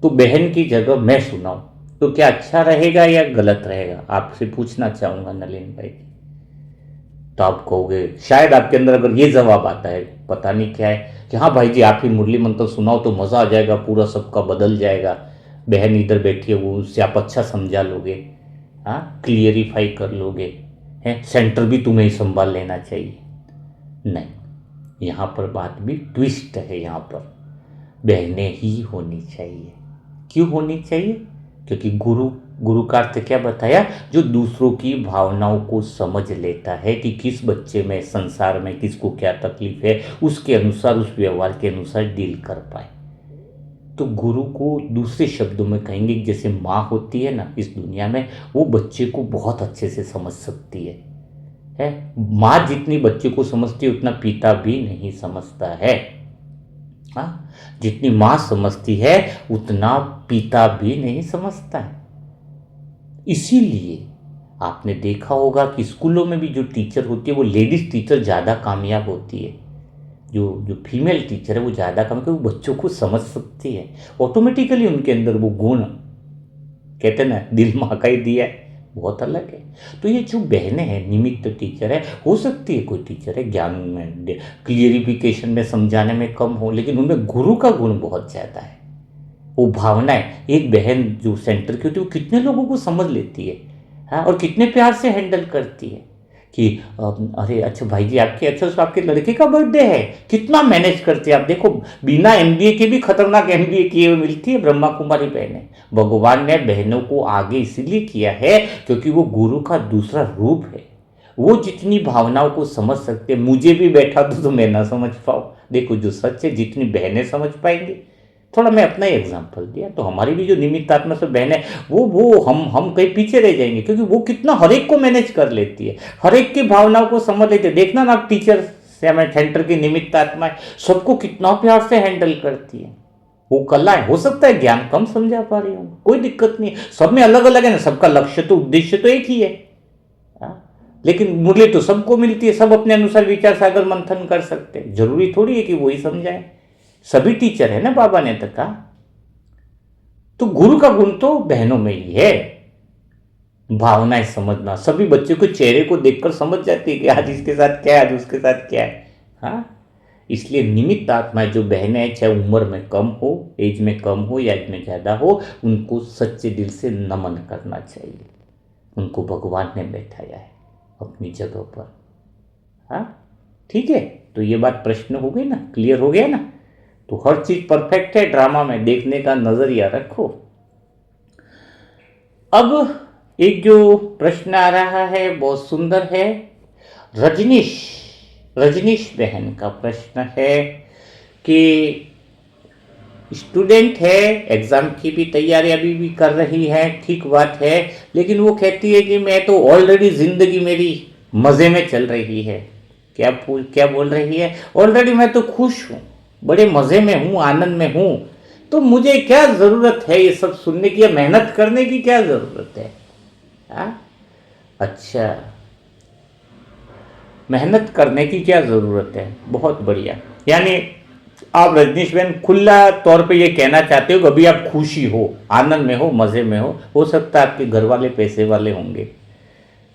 Speaker 1: तो बहन की जगह मैं सुनाऊं, तो क्या अच्छा रहेगा या गलत रहेगा? आपसे पूछना चाहूंगा नलिन भाई। तो आप कहोगे, शायद आपके अंदर अगर ये जवाब आता है, पता नहीं क्या है, कि हाँ भाई जी आप ही मुरली मंत्र सुनाओ तो मज़ा आ जाएगा, पूरा सबका बदल जाएगा, बहन इधर बैठी है, वो उससे आप अच्छा समझा लोगे, हाँ क्लियरिफाई कर लोगे, हैं सेंटर भी तुम्हें ही संभाल लेना चाहिए। नहीं, यहाँ पर बात भी ट्विस्ट है। यहाँ पर बहनें ही होनी चाहिए। क्यों होनी चाहिए? क्योंकि गुरु, गुरु का अर्थ क्या बताया? जो दूसरों की भावनाओं को समझ लेता है कि किस बच्चे में, संसार में किसको क्या तकलीफ है, उसके अनुसार, उस व्यवहार के अनुसार डील कर पाए। तो गुरु को दूसरे शब्दों में कहेंगे, जैसे माँ होती है ना इस दुनिया में, वो बच्चे को बहुत अच्छे से समझ सकती है। माँ जितनी बच्चे को समझती है उतना पिता भी नहीं समझता है। हाँ, जितनी माँ समझती है उतना पिता भी नहीं समझता है। इसीलिए आपने देखा होगा कि स्कूलों में भी जो टीचर होती है वो लेडीज टीचर ज़्यादा कामयाब होती है। जो जो फीमेल टीचर है वो ज़्यादा काम, क्योंकि वो बच्चों को समझ सकती है, ऑटोमेटिकली उनके अंदर वो गुण, कहते हैं ना दिल माँ का ही दिया है, बहुत अलग है। तो ये जो बहनें हैं, निमित्त टीचर है, हो सकती है कोई टीचर है ज्ञान में, क्लियरिफिकेशन में, समझाने में कम हो, लेकिन उनमें गुरु का गुण बहुत ज़्यादा है। वो भावनाएं, एक बहन जो सेंटर की होती है वो कितने लोगों को समझ लेती है, हाँ, और कितने प्यार से हैंडल करती है कि अरे अच्छा भाई जी आपके, अच्छा तो आपके लड़के का बर्थडे है, कितना मैनेज करते हैं आप। देखो बिना एमबीए के भी खतरनाक एमबीए किए हुए मिलती है ब्रह्मा कुमारी बहनें। भगवान ने बहनों को आगे इसलिए किया है क्योंकि वो गुरु का दूसरा रूप है। वो जितनी भावनाओं को समझ सकते हैं, मुझे भी बैठा तो मैं ना समझ पाऊँ। देखो जो सच है, जितनी बहनें समझ पाएंगी, थोड़ा मैं अपना ही एग्जांपल दिया, तो हमारी भी जो निमित्त आत्मा से बहन है वो हम कहीं पीछे रह जाएंगे, क्योंकि वो कितना हर एक को मैनेज कर लेती है, हर एक की भावनाओं को समझ लेती है। देखना ना आप टीचर से, हमें सेंटर की निमित्त आत्मा है, सबको कितना प्यार से हैंडल करती है। वो कला है। हो सकता है ज्ञान कम समझा पा रही हूँ, कोई दिक्कत नहीं, सब में अलग अलग है ना, सबका लक्ष्य तो, उद्देश्य तो एक ही है, लेकिन मुरली तो सबको मिलती है, सब अपने अनुसार विचार सागर मंथन कर सकते हैं, जरूरी थोड़ी है कि वही समझाए। सभी टीचर है ना, बाबा ने तो कहा। तो गुरु का गुण तो बहनों में ही है, भावनाएं समझना। सभी बच्चे को चेहरे को देखकर समझ जाती है कि आज इसके साथ क्या है, आज उसके साथ क्या है। हाँ, इसलिए निमित्त आत्माएं जो बहनें हैं, चाहे उम्र में कम हो, एज में कम हो या एज में ज़्यादा हो, उनको सच्चे दिल से नमन करना चाहिए। उनको भगवान ने बैठाया है अपनी जगह पर। हाँ ठीक है, तो ये बात प्रश्न हो गई ना, क्लियर हो गया ना। तो हर चीज परफेक्ट है ड्रामा में, देखने का नजरिया रखो। अब एक जो प्रश्न आ रहा है बहुत सुंदर है, रजनीश रजनीश बहन का प्रश्न है कि स्टूडेंट है, एग्जाम की भी तैयारी अभी भी कर रही है, ठीक बात है, लेकिन वो कहती है कि मैं तो ऑलरेडी जिंदगी मेरी मजे में चल रही है। क्या बोल रही है? ऑलरेडी मैं तो खुश हूँ, बड़े मजे में हूँ, आनंद में हूँ, तो मुझे क्या जरूरत है ये सब सुनने की या मेहनत करने की, क्या जरूरत है? अच्छा, मेहनत करने की क्या जरूरत है, बहुत बढ़िया। यानी आप रजनीश बहन खुला तौर पे ये कहना चाहते हो कि अभी आप खुशी हो, आनंद में हो, मजे में हो सकता है आपके घर वाले पैसे वाले होंगे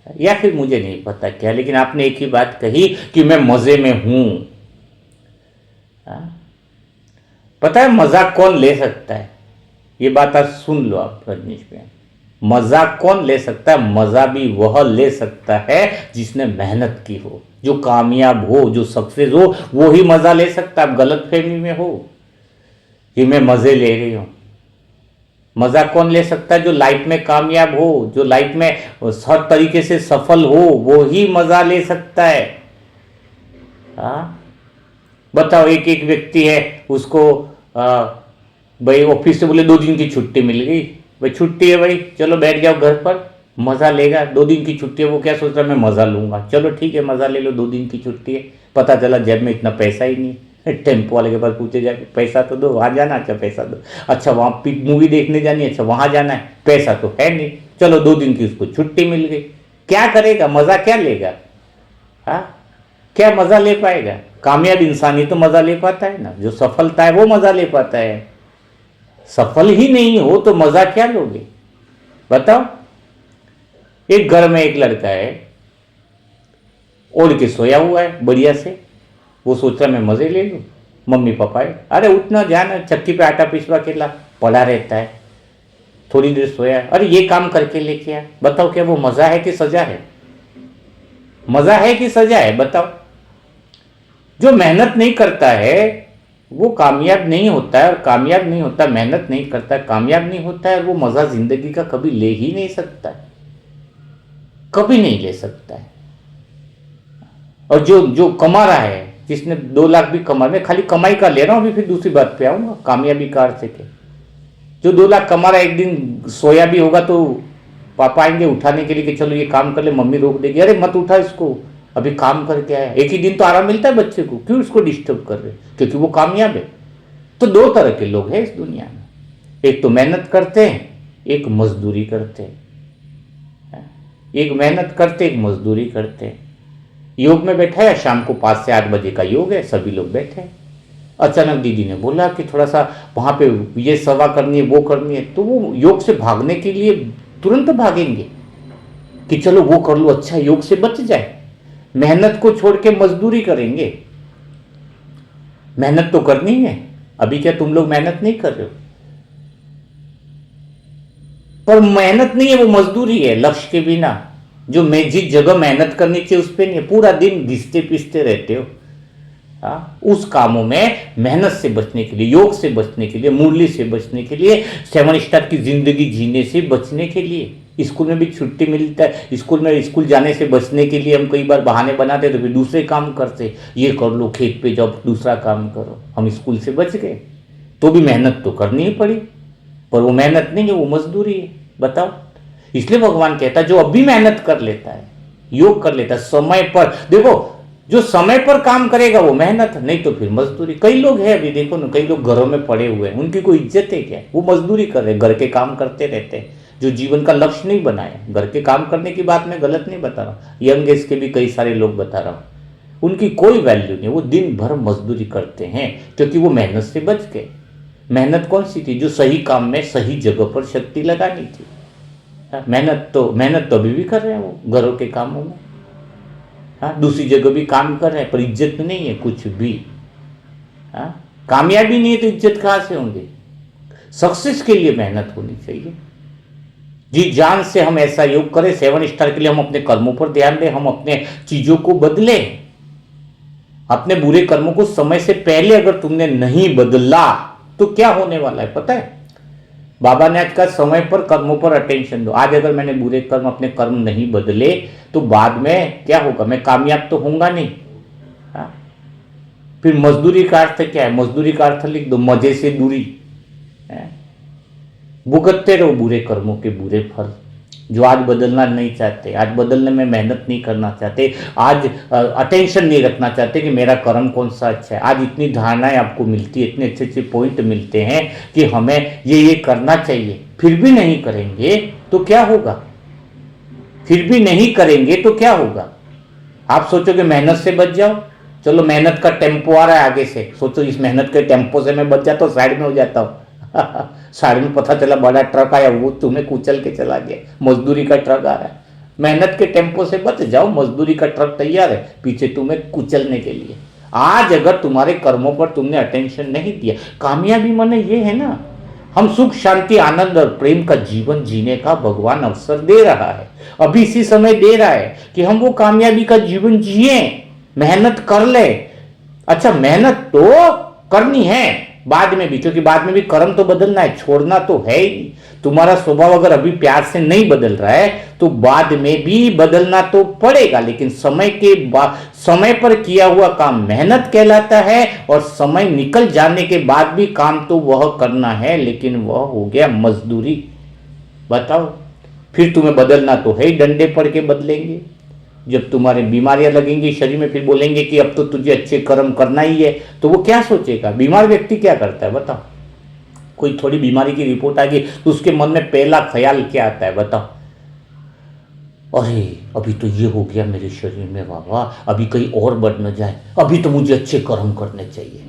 Speaker 1: या फिर मुझे नहीं पता क्या, लेकिन आपने एक ही बात कही कि मैं मजे में हूं। पता है मजाक कौन ले सकता है? ये बात आप सुन लो आप रजनीश बहन, मजाक कौन ले सकता है? मजा भी वह ले सकता है जिसने मेहनत की हो, जो कामयाब हो, जो सक्सेस हो, वो ही मजा ले सकता है। आप गलत फहमी में हो कि मैं मजे ले रही हूं। मजा कौन ले सकता है? जो लाइफ में कामयाब हो, जो लाइफ में हर तरीके से सफल हो, वो ही मजा ले सकता है। बताओ, एक एक व्यक्ति है, उसको भाई ऑफिस से बोले 2 दिन की छुट्टी मिल गई, भाई छुट्टी है भाई, चलो बैठ जाओ घर पर, मजा लेगा। 2 दिन की छुट्टी है, वो क्या सोच रहा है, मैं मजा लूंगा, चलो ठीक है मजा ले लो, 2 दिन की छुट्टी है, पता चला जेब में इतना पैसा ही नहीं, टेम्पो वाले के पास पूछे जाए पैसा तो दो, वहाँ जाना, अच्छा पैसा दो, अच्छा वहाँ मूवी देखने जानी, अच्छा वहाँ जाना है, पैसा तो है नहीं, चलो 2 दिन की उसको छुट्टी मिल गई, क्या करेगा, मज़ा क्या लेगा? हाँ, क्या मज़ा ले पाएगा? कामयाब इंसान ही तो मज़ा ले पाता है ना, जो सफलता है वो मज़ा ले पाता है। सफल ही नहीं हो तो मज़ा क्या लोगे बताओ? एक घर में एक लड़का है, ओढ़ के सोया हुआ है बढ़िया से, वो सोच रहा मैं मज़े ले लूँ। मम्मी पापा है, अरे उठना जाना, चक्की पे आटा पिसवा के ला, पड़ा रहता है, थोड़ी देर सोया, अरे ये काम करके लेके आ। बताओ क्या वो मज़ा है कि सजा है? मज़ा है कि सजा है बताओ? जो मेहनत नहीं करता है वो कामयाब नहीं होता है, और कामयाब नहीं होता, मेहनत नहीं करता, कामयाब नहीं होता है, वो मज़ा ज़िंदगी का कभी ले ही नहीं सकता है, कभी नहीं ले सकता है। और जो जो कमा रहा है, जिसने 2 लाख भी कमा, मैं खाली कमाई का ले रहा हूँ, अभी फिर दूसरी बात पे आऊँगा, कामयाबी का अर्थ है क्या? जो 2 लाख कमा रहा है, एक दिन सोया भी होगा तो पापा आएंगे उठाने के लिए कि चलो ये काम कर ले, मम्मी रोक देगी, अरे मत उठा इसको, अभी काम करके आया। एक ही दिन तो आराम मिलता है बच्चे को, क्यों इसको डिस्टर्ब कर रहे? क्योंकि वो कामयाब है। तो 2 तरह के लोग हैं इस दुनिया में, एक तो मेहनत करते हैं, एक मजदूरी करते हैं। एक मेहनत करते, एक मजदूरी करते हैं। योग में बैठा है, शाम को 5 से 8 बजे का योग है, सभी लोग बैठे हैं। अचानक दीदी ने बोला कि थोड़ा सा वहाँ पे ये सेवा करनी है, वो करनी है, तो वो योग से भागने के लिए तुरंत भागेंगे कि चलो वो कर लो, अच्छा योग से बच जाए। मेहनत को छोड़ के मजदूरी करेंगे। मेहनत तो करनी है, अभी क्या तुम लोग मेहनत नहीं कर रहे हो? पर मेहनत नहीं है, वो मजदूरी है, लक्ष्य के बिना। जो मैं जिस जगह मेहनत करनी चाहिए उस पर नहीं है, पूरा दिन घिसते पिसते रहते हो। उस कामों में मेहनत से बचने के लिए, योग से बचने के लिए, मुरली से बचने के लिए, 7 स्टार की जिंदगी जीने से बचने के लिए। स्कूल में भी छुट्टी मिलता है, स्कूल जाने से बचने के लिए हम कई बार बहाने बनाते तो फिर दूसरे काम करते, ये कर लो, खेत पे जाओ, दूसरा काम करो। हम स्कूल से बच गए, तो भी मेहनत तो करनी ही पड़ी, पर वो मेहनत नहीं है, वो मजदूरी है। बताओ, इसलिए भगवान कहता है जो अभी मेहनत कर लेता है, योग कर लेता है समय पर, देखो जो समय पर काम करेगा वो मेहनत, नहीं तो फिर मजदूरी। कई लोग हैं, अभी देखो ना, कई लोग घरों में पड़े हुए हैं, उनकी कोई इज्जत है क्या? वो मजदूरी कर रहे हैं, घर के काम करते रहते हैं, जो जीवन का लक्ष्य नहीं बनाया। घर के काम करने की बात मैं गलत नहीं बता रहा हूँ, यंग एज के भी कई सारे लोग बता रहा हूँ, उनकी कोई वैल्यू नहीं, वो दिन भर मजदूरी करते हैं, क्योंकि वो मेहनत से बच गए। मेहनत कौन सी थी? जो सही काम में सही जगह पर शक्ति लगानी थी। मेहनत तो अभी भी कर रहे हैं वो घरों के कामों में। दूसरी जगह भी काम कर रहे हैं, पर इज्जत नहीं है कुछ भी। कामयाबी नहीं है तो इज्जत कहाँ से होंगे? सक्सेस के लिए मेहनत होनी चाहिए, जी जान से हम ऐसा योग करें। 7 स्टार के लिए हम अपने कर्मों पर ध्यान दें, हम अपने चीजों को बदलें। अपने बुरे कर्मों को समय से पहले अगर तुमने नहीं बदला तो क्या होने वाला है पता है? बाबा ने आज कहा समय पर कर्मों पर अटेंशन दो। आज अगर मैंने बुरे कर्म, अपने कर्म नहीं बदले तो बाद में क्या होगा? मैं कामयाब तो होऊंगा नहीं। फिर मजदूरी का अर्थ क्या है? मजदूरी का अर्थ लिख दो, मजे से दूरी। भुगतते रहो बुरे कर्मों के बुरे फल। जो आज बदलना नहीं चाहते, आज बदलने में मेहनत नहीं करना चाहते, आज अटेंशन नहीं रखना चाहते कि मेरा कर्म कौन सा अच्छा है। आज इतनी धारणाएं आपको मिलती है, इतने अच्छे अच्छे पॉइंट मिलते हैं कि हमें ये करना चाहिए, फिर भी नहीं करेंगे तो क्या होगा? फिर भी नहीं करेंगे तो क्या होगा? आप सोचोगे मेहनत से बच जाओ, चलो मेहनत का टेम्पो आ रहा है आगे से, सोचो इस मेहनत के टेम्पो से मैं बच जाता हूँ, साइड में हो जाता हूँ। साइड में पता चला बड़ा ट्रक आया, वो तुम्हें कुचल के चला गया। मजदूरी का ट्रक आ रहा है, मेहनत के टेम्पो से बच जाओ, मजदूरी का ट्रक तैयार है पीछे तुम्हें कुचलने के लिए। आज अगर तुम्हारे कर्मों पर तुमने अटेंशन नहीं दिया, कामयाबी माने ये है ना, हम सुख शांति आनंद और प्रेम का जीवन जीने का भगवान अवसर दे रहा है, अभी इसी समय दे रहा है कि हम वो कामयाबी का जीवन जिए, मेहनत कर ले। अच्छा मेहनत तो करनी है बाद में भी, क्योंकि बाद में भी कर्म तो बदलना है, छोड़ना तो है ही। तुम्हारा स्वभाव अगर अभी प्यार से नहीं बदल रहा है तो बाद में भी बदलना तो पड़ेगा, लेकिन समय के बाद, समय पर किया हुआ काम मेहनत कहलाता है, और समय निकल जाने के बाद भी काम तो वह करना है, लेकिन वह हो गया मजदूरी। बताओ, फिर तुम्हें बदलना तो है ही, डंडे पड़ के बदलेंगे। जब तुम्हारे बीमारियां लगेंगी शरीर में, फिर बोलेंगे कि अब तो तुझे अच्छे कर्म करना ही है, तो वो क्या सोचेगा? बीमार व्यक्ति क्या करता है बताओ? कोई थोड़ी बीमारी की रिपोर्ट आ गई तो उसके मन में पहला ख्याल क्या आता है बताओ? अरे अभी तो ये हो गया मेरे शरीर में बाबा, अभी कहीं और बढ़ न जाए, अभी तो मुझे अच्छे कर्म करने चाहिए।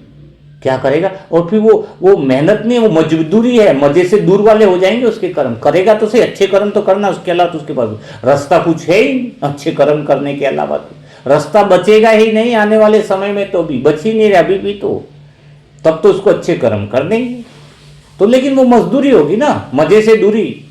Speaker 1: क्या करेगा? और फिर वो मेहनत नहीं है, वो मजदूरी है, मजे से दूर वाले हो जाएंगे उसके कर्म। करेगा तो सही, अच्छे कर्म तो करना, उसके अलावा तो उसके पास रास्ता कुछ है ही नहीं अच्छे कर्म करने के अलावा। तो रास्ता बचेगा ही नहीं आने वाले समय में, तो भी बच ही नहीं रहा अभी भी, तो तब तो उसको अच्छे कर्म कर देंगे। तो लेकिन वो मजदूरी होगी ना, मजे से दूरी।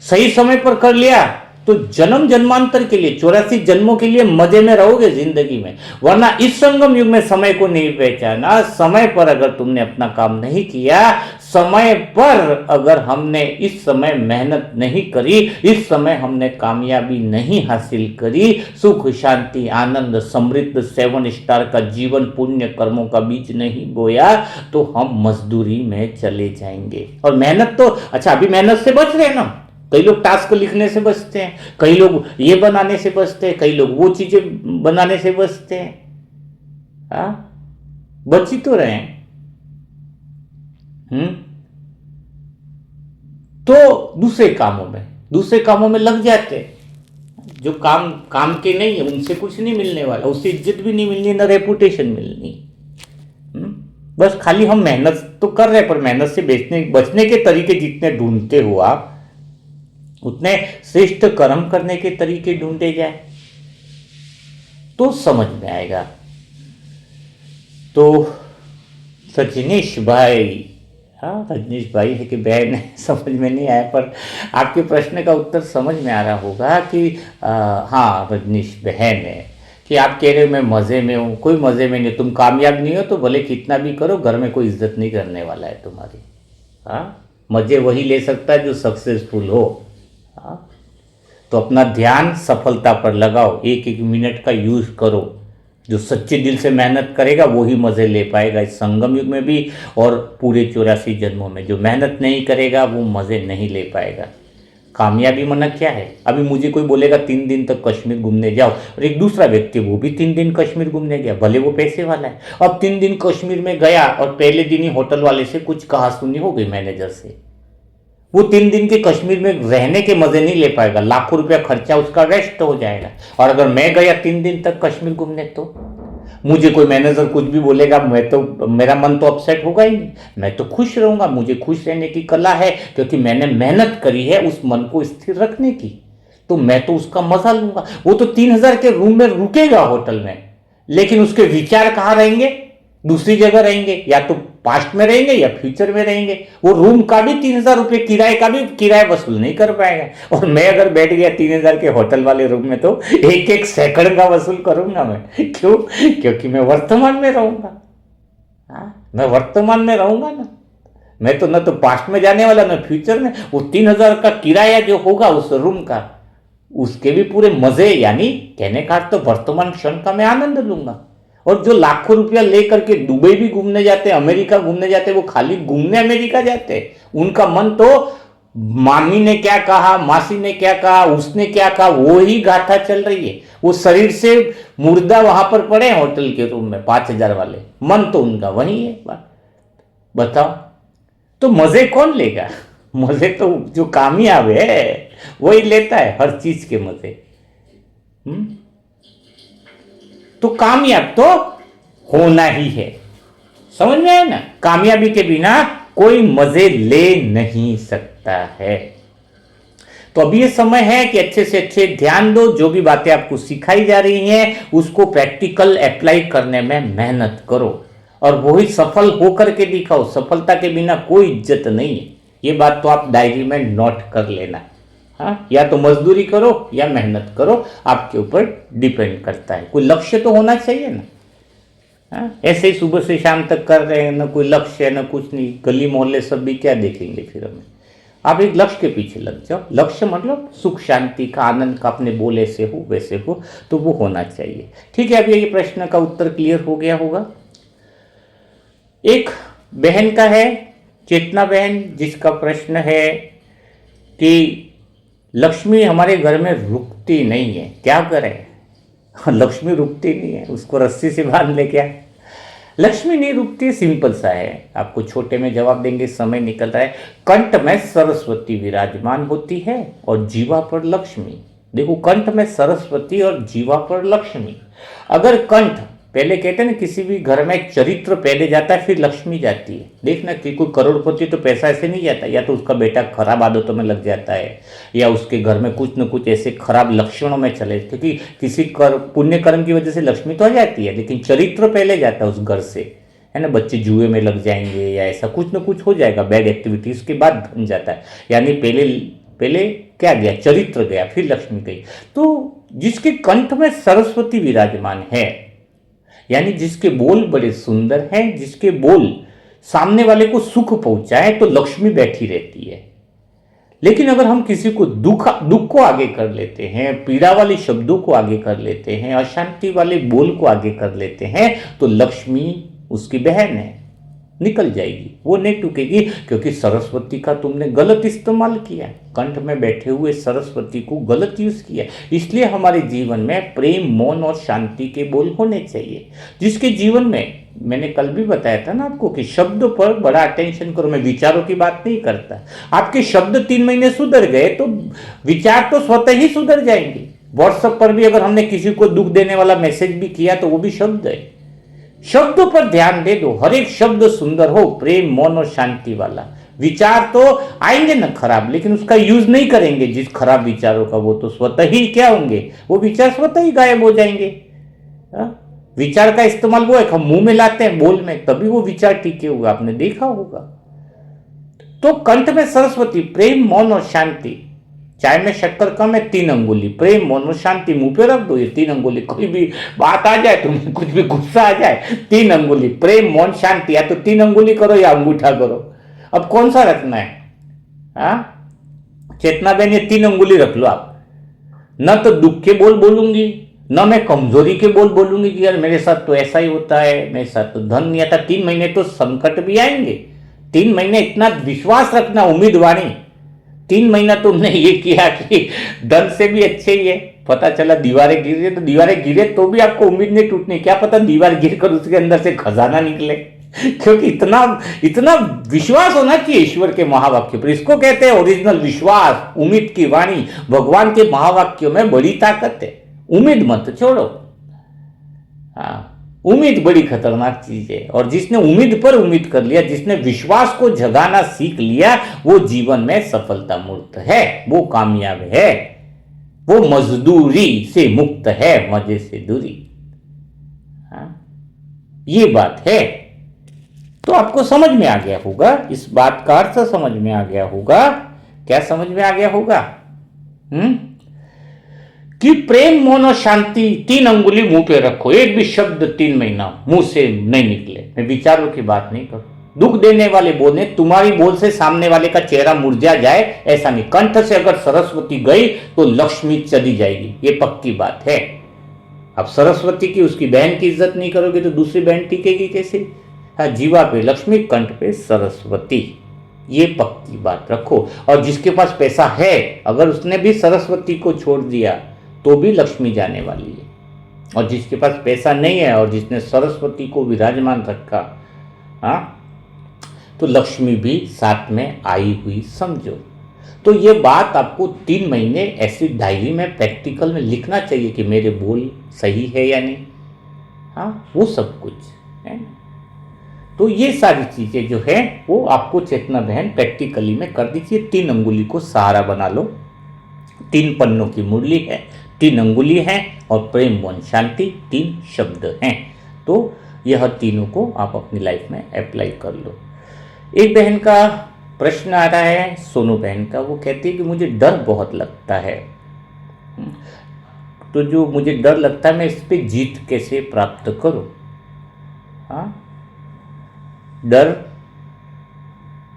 Speaker 1: सही समय पर कर लिया तो जन्म जन्मांतर के लिए, 84 जन्मों के लिए मजे में रहोगे जिंदगी में। वरना इस संगम युग में समय को नहीं पहचाना, समय पर अगर तुमने अपना काम नहीं किया, समय पर अगर हमने इस समय मेहनत नहीं करी, इस समय हमने कामयाबी नहीं हासिल करी, सुख शांति आनंद समृद्ध 7 स्टार का जीवन पुण्य कर्मों का बीज नहीं बोया, तो हम मजदूरी में चले जाएंगे। और मेहनत तो अच्छा, अभी मेहनत से बच रहे हैं ना, कई लोग टास्क लिखने से बचते हैं, कई लोग ये बनाने से बचते हैं, कई लोग वो चीजें बनाने से बचते हैं। बच ही तो रहे हैं। तो दूसरे कामों में लग जाते हैं, जो काम के नहीं है, उनसे कुछ नहीं मिलने वाला, उससे इज्जत भी नहीं मिलनी, ना रेपुटेशन मिलनी। बस खाली हम मेहनत तो कर रहे हैं, पर मेहनत से बचने के तरीके जितने ढूंढते हो आप, उतने श्रेष्ठ कर्म करने के तरीके ढूंढे जाए तो समझ में आएगा। तो रजनीश भाई, रजनीश भाई है कि बहन है समझ में नहीं आया, पर आपके प्रश्न का उत्तर समझ में आ रहा होगा कि हाँ रजनीश बहन है, कि आप कह रहे हो मैं मज़े में हूँ। कोई मज़े में नहीं, तुम कामयाब नहीं हो तो भले कितना भी करो, घर में कोई इज्जत नहीं करने वाला है तुम्हारी। मज़े वही ले सकता है जो सक्सेसफुल हो। तो अपना ध्यान सफलता पर लगाओ, एक एक मिनट का यूज करो। जो सच्चे दिल से मेहनत करेगा वही मज़े ले पाएगा इस संगम युग में भी और पूरे 84 जन्मों में। जो मेहनत नहीं करेगा वो मज़े नहीं ले पाएगा। कामयाबी मना क्या है? अभी मुझे कोई बोलेगा 3 दिन तक कश्मीर घूमने जाओ, और एक दूसरा व्यक्ति वो भी 3 दिन कश्मीर घूमने गया, भले वो पैसे वाला है। अब 3 दिन कश्मीर में गया और पहले दिन ही होटल वाले से कुछ कहा सुनी हो गई, मैनेजर से। वो 3 दिन के कश्मीर में रहने के मजे नहीं ले पाएगा, लाखों रुपया खर्चा उसका वेस्ट हो जाएगा। और अगर मैं गया 3 दिन तक कश्मीर घूमने, तो मुझे कोई मैनेजर कुछ भी बोलेगा, मेरा मन तो अपसेट होगा ही नहीं, मैं तो खुश रहूंगा। मुझे खुश रहने की कला है, क्योंकि मैंने मेहनत करी है उस मन को स्थिर रखने की, तो मैं तो उसका मजा लूंगा। वो तो 3000 के रूम में रुकेगा होटल में, लेकिन उसके विचार कहाँ रहेंगे? दूसरी जगह रहेंगे, या तो पास्ट में रहेंगे या फ्यूचर में रहेंगे। वो रूम का भी 3000 रुपये किराए का भी किराया वसूल नहीं कर पाएगा। और मैं अगर बैठ गया 3000 के होटल वाले रूम में, तो एक एक सेकंड का वसूल करूंगा मैं। क्यों? क्योंकि मैं वर्तमान में रहूंगा। मैं वर्तमान में रहूंगा ना, मैं तो न तो पास्ट में जाने वाला न फ्यूचर में। वो 3000 का किराया जो होगा उस रूम का, उसके भी पूरे मजे, यानी कहने का तो वर्तमान क्षण का मैं आनंद लूंगा। और जो लाखों रुपया लेकर के दुबई भी घूमने जाते हैं, अमेरिका घूमने जाते हैं, वो खाली घूमने अमेरिका जाते हैं। उनका मन तो मामी ने क्या कहा, मासी ने क्या कहा, उसने क्या कहा, वो ही गाथा चल रही है। वो शरीर से मुर्दा वहां पर पड़े होटल के रूम में 5000 वाले, मन तो उनका वही है। बताओ, तो मजे कौन लेगा? मजे तो जो कामयाब है वही लेता है हर चीज के मजे। तो कामयाब तो होना ही है, समझ में आया ना? कामयाबी के बिना कोई मजे ले नहीं सकता है। तो अभी ये समय है कि अच्छे से अच्छे ध्यान दो, जो भी बातें आपको सिखाई जा रही हैं उसको प्रैक्टिकल अप्लाई करने में मेहनत करो, और वही सफल होकर के दिखाओ। सफलता के बिना कोई इज्जत नहीं है, ये बात तो आप डायरी में नोट कर लेना। या तो मजदूरी करो या मेहनत करो, आपके ऊपर डिपेंड करता है। कोई लक्ष्य तो होना चाहिए ना। ऐसे ही सुबह से शाम तक कर रहे हैं, ना कोई लक्ष्य है ना कुछ नहीं, गली मोहल्ले सब भी क्या देखेंगे फिर हमें। आप एक लक्ष्य के पीछे लग जाओ। लक्ष्य मतलब सुख शांति का, आनंद का, अपने बोले से हो वैसे हो, तो वो होना चाहिए। ठीक है, अभी ये प्रश्न का उत्तर क्लियर हो गया होगा। एक बहन का है, चेतना बहन, जिसका प्रश्न है कि लक्ष्मी हमारे घर में रुकती नहीं है, क्या करें? लक्ष्मी रुकती नहीं है, उसको रस्सी से बांध ले क्या? लक्ष्मी नहीं रुकती, सिंपल सा है, आपको छोटे में जवाब देंगे, समय निकल रहा है। कंठ में सरस्वती विराजमान होती है और जीवा पर लक्ष्मी। देखो, कंठ में सरस्वती और जीवा पर लक्ष्मी। अगर कंठ, पहले कहते हैं ना किसी भी घर में चरित्र पहले जाता है फिर लक्ष्मी जाती है। देखना कि कोई करोड़पति तो पैसा ऐसे नहीं जाता, या तो उसका बेटा खराब आदतों में लग जाता है, या उसके घर में कुछ न कुछ ऐसे खराब लक्षणों में चले, क्योंकि किसी पुण्य कर्म की वजह से लक्ष्मी तो आ जाती है, लेकिन चरित्र पहले जाता है उस घर से, है ना। बच्चे जुए में लग जाएंगे या ऐसा कुछ न कुछ हो जाएगा, बैड एक्टिविटीज के बाद धन जाता है। यानी पहले क्या गया? चरित्र गया, फिर लक्ष्मी गई। तो जिसके कंठ में सरस्वती विराजमान है, यानी जिसके बोल बड़े सुंदर हैं, जिसके बोल सामने वाले को सुख पहुंचाए, तो लक्ष्मी बैठी रहती है। लेकिन अगर हम किसी को दुख को आगे कर लेते हैं, पीड़ा वाले शब्दों को आगे कर लेते हैं, अशांति वाले बोल को आगे कर लेते हैं, तो लक्ष्मी उसकी बहन है, निकल जाएगी, वो नहीं टूकेगी, क्योंकि सरस्वती का तुमने गलत इस्तेमाल किया, कंठ में बैठे हुए सरस्वती को गलत यूज किया। इसलिए हमारे जीवन में प्रेम, मौन और शांति के बोल होने चाहिए। जिसके जीवन में, मैंने कल भी बताया था ना आपको, कि शब्द पर बड़ा अटेंशन करो। मैं विचारों की बात नहीं करता। आपके शब्द 3 महीने सुधर गए तो विचार तो स्वतः ही सुधर जाएंगे। व्हाट्सएप पर भी अगर हमने किसी को दुख देने वाला मैसेज भी किया तो वो भी शब्द है। शब्दों पर ध्यान दे दो, हर एक शब्द सुंदर हो, प्रेम, मौन और शांति वाला। विचार तो आएंगे ना खराब, लेकिन उसका यूज नहीं करेंगे जिस खराब विचारों का, वो तो स्वतः ही क्या होंगे, वो विचार स्वतः ही गायब हो जाएंगे। विचार का इस्तेमाल वो है, हम मुंह में लाते हैं बोल में, तभी वो विचार टिके हुए, आपने देखा होगा। तो कंठ में सरस्वती, प्रेम, मौन और शांति। चाय में शक्कर कम है, 3 अंगुली, प्रेम, मौन और शांति, मुंह पे रख दो ये 3 अंगुली। कोई भी बात आ जाए, तुम्हें कुछ भी गुस्सा आ जाए, 3 अंगुली, प्रेम, मौन, शांति, या तो 3 अंगुली करो या अंगूठा करो। अब कौन सा रखना है? चेतना बहन, ये 3 अंगुली रख लो आप। न तो दुख के बोल बोलूंगी, न मैं कमजोरी के बोल बोलूंगी कि यार मेरे साथ तो ऐसा ही होता है, मेरे साथ तो धन नहीं आता। 3 महीने तो संकट भी आएंगे, 3 महीने इतना विश्वास रखना, उम्मीदवारी। 3 महीना तुमने ये किया कि धन से भी अच्छे ही है, पता चला दीवारें गिर रही, तो दीवारें गिरे तो भी आपको उम्मीद नहीं टूटनी, क्या पता दीवार गिर कर उसके अंदर से खजाना निकले। क्योंकि इतना विश्वास होना चाहिए ईश्वर के महावाक्य पर। इसको कहते हैं ओरिजिनल विश्वास, उम्मीद की वाणी। भगवान के महावाक्यों में बड़ी ताकत है। उम्मीद मत छोड़ो। उम्मीद बड़ी खतरनाक चीज है, और जिसने उम्मीद पर उम्मीद कर लिया, जिसने विश्वास को जगाना सीख लिया, वो जीवन में सफलता मूर्त है, वो कामयाब है, वो मजदूरी से मुक्त है, मजे से दूरी। ये बात है। तो आपको समझ में आ गया होगा, इस बात का अर्थ समझ में आ गया होगा। क्या समझ में आ गया होगा? कि प्रेम, मौन और शांति, 3 अंगुली मुंह पे रखो, एक भी शब्द 3 महीना मुंह से नहीं निकले। मैं विचारों की बात नहीं करूं। दुख देने वाले बोले, तुम्हारी बोल से सामने वाले का चेहरा मुरझा जाए, ऐसा नहीं। कंठ से अगर सरस्वती गई तो लक्ष्मी चली जाएगी, ये पक्की बात है। अब सरस्वती की, उसकी बहन की इज्जत नहीं करोगे तो दूसरी बहन टिकेगी कैसे? जीवा पे लक्ष्मी, कंठ पे सरस्वती, ये पक्की बात रखो। और जिसके पास पैसा है, अगर उसने भी सरस्वती को छोड़ दिया तो भी लक्ष्मी जाने वाली है। और जिसके पास पैसा नहीं है और जिसने सरस्वती को विराजमान रखा, तो लक्ष्मी भी साथ में आई हुई समझो। तो ये बात आपको 3 महीने ऐसी डायरी में, प्रैक्टिकल में लिखना चाहिए कि मेरे बोल सही है या नहीं। वो सब कुछ है। तो ये सारी चीजें जो है वो आपको चेतना बहन प्रैक्टिकली में कर दीजिए। 3 अंगुली को सहारा बना लो। 3 पन्नों की मुरली है, 3 अंगुली है, और प्रेम, मौन, शांति 3 शब्द हैं। तो यह तीनों को आप अपनी लाइफ में अप्लाई कर लो। एक बहन का प्रश्न आ रहा है, सोनू बहन का, वो कहती है कि मुझे डर बहुत लगता है। तो जो मुझे डर लगता है, मैं इस पे जीत कैसे प्राप्त करूं?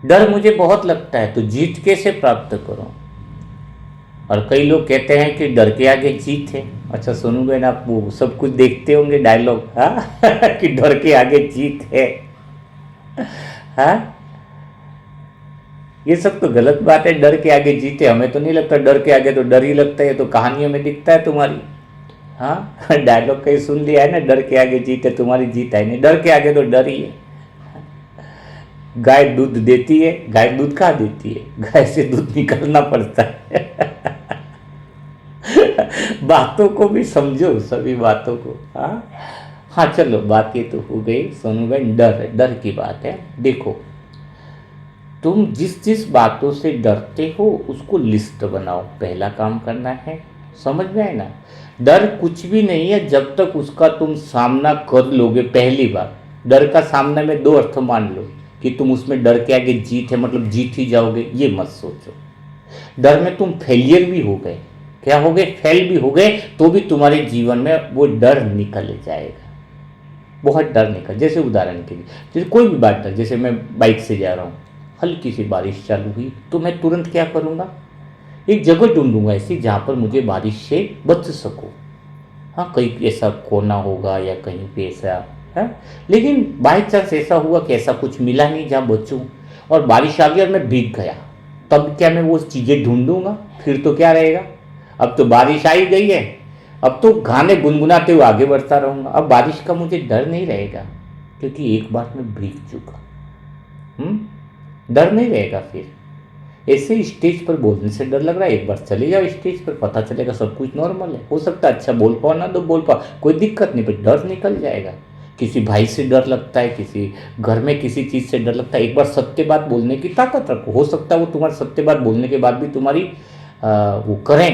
Speaker 1: डर मुझे बहुत लगता है, तो जीत कैसे प्राप्त करूं? और कई लोग कहते हैं कि डर के आगे जीत है। अच्छा सोनू बहन, आप वो सब कुछ देखते होंगे डायलॉग, कि डर के आगे जीत है। ये सब तो गलत बात है, डर के आगे जीते। हमें तो नहीं लगता डर के आगे, तो डर ही लगता है, तो कहानियों में दिखता है तुम्हारी। हाँ, डायलॉग कहीं सुन लिया है ना, डर के आगे जीते, तुम्हारी जीत है नहीं, डर के आगे तो डर ही है। गाय दूध देती है, गाय दूध कहाँ देती है, गाय से दूध निकलना पड़ता है। बातों को भी समझो, सभी बातों को। हाँ हाँ, चलो बात ये तो हो गई सोनू बहन, डर की बात है। देखो, तुम जिस जिस बातों से डरते हो उसको लिस्ट बनाओ, पहला काम करना है। समझ में आए ना? डर कुछ भी नहीं है जब तक उसका तुम सामना कर लोगे। पहली बार, डर का सामना में दो अर्थ मान लो कि तुम उसमें डर के आगे जीत है मतलब जीत ही जाओगे, ये मत सोचो। डर में तुम फेलियर भी हो गए, क्या हो गए, फेल भी हो गए, तो भी तुम्हारे जीवन में वो डर निकल जाएगा। बहुत डर निकल, जैसे उदाहरण के लिए, जैसे कोई भी बात डर, जैसे मैं बाइक से जा रहा हूँ, हल्की सी बारिश चालू हुई तो मैं तुरंत क्या करूँगा, एक जगह ढूंढूंगा ऐसी जहाँ पर मुझे बारिश से बच सकूँ। हाँ, कहीं ऐसा कोना होगा या कहीं पे ऐसा है, लेकिन बाई चांस ऐसा हुआ कि ऐसा कुछ मिला नहीं जहाँ बचूं, और बारिश आ गई और मैं भीग गया, तब क्या मैं वो चीज़ें ढूंढूंगा? फिर तो क्या रहेगा, अब तो बारिश आई गई है, अब तो गाने गुनगुनाते हुए आगे बढ़ता रहूंगा, अब बारिश का मुझे डर नहीं रहेगा, क्योंकि एक बार मैं भीग चुका। डर नहीं रहेगा फिर। ऐसे स्टेज पर बोलने से डर लग रहा है, एक बार चले जाओ स्टेज पर, पता चलेगा सब कुछ नॉर्मल है। हो सकता है अच्छा बोल पाओ ना, तो बोल पाओ, कोई दिक्कत नहीं, पर डर निकल जाएगा। किसी भाई से डर लगता है, किसी घर में किसी चीज़ से डर लगता है, एक बार सत्य बात बोलने की ताकत रखो। हो सकता है वो तुम्हारी सत्य बात बोलने के बाद भी तुम्हारी वो करें,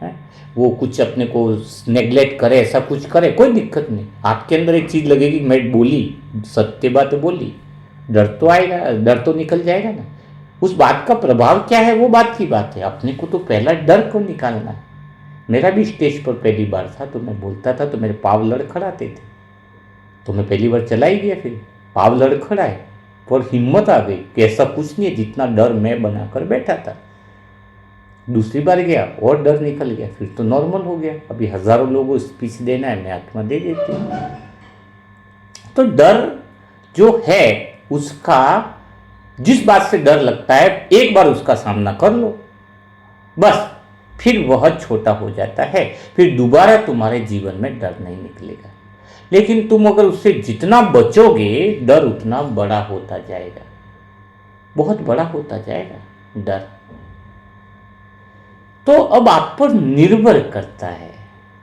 Speaker 1: है? वो कुछ अपने को नेग्लेक्ट करे, ऐसा कुछ करे, कोई दिक्कत नहीं। आपके अंदर एक चीज़ लगेगी, मैं बोली, सत्य बात बोली, डर तो आएगा, डर तो निकल जाएगा ना। उस बात का प्रभाव क्या है वो बात की बात है, अपने को तो पहला डर को निकालना है। मेरा भी स्टेज पर पहली बार था तो मैं बोलता था तो मेरे पाँव लड़खड़ाते थे, तो मैं पहली बार चला ही गया, फिर पाँव लड़खड़ाए पर हिम्मत आ गई कि ऐसा कुछ नहीं है जितना डर मैं बनाकर बैठा था। दूसरी बार गया और डर निकल गया, फिर तो नॉर्मल हो गया। अभी हजारों लोगों को स्पीच देना है, मैं आत्मा दे देती हूँ। तो डर जो है उसका, जिस बात से डर लगता है एक बार उसका सामना कर लो, बस फिर वह छोटा हो जाता है, फिर दोबारा तुम्हारे जीवन में डर नहीं निकलेगा। लेकिन तुम अगर उससे जितना बचोगे, डर उतना बड़ा होता जाएगा, बहुत बड़ा होता जाएगा डर। तो अब आप पर निर्भर करता है,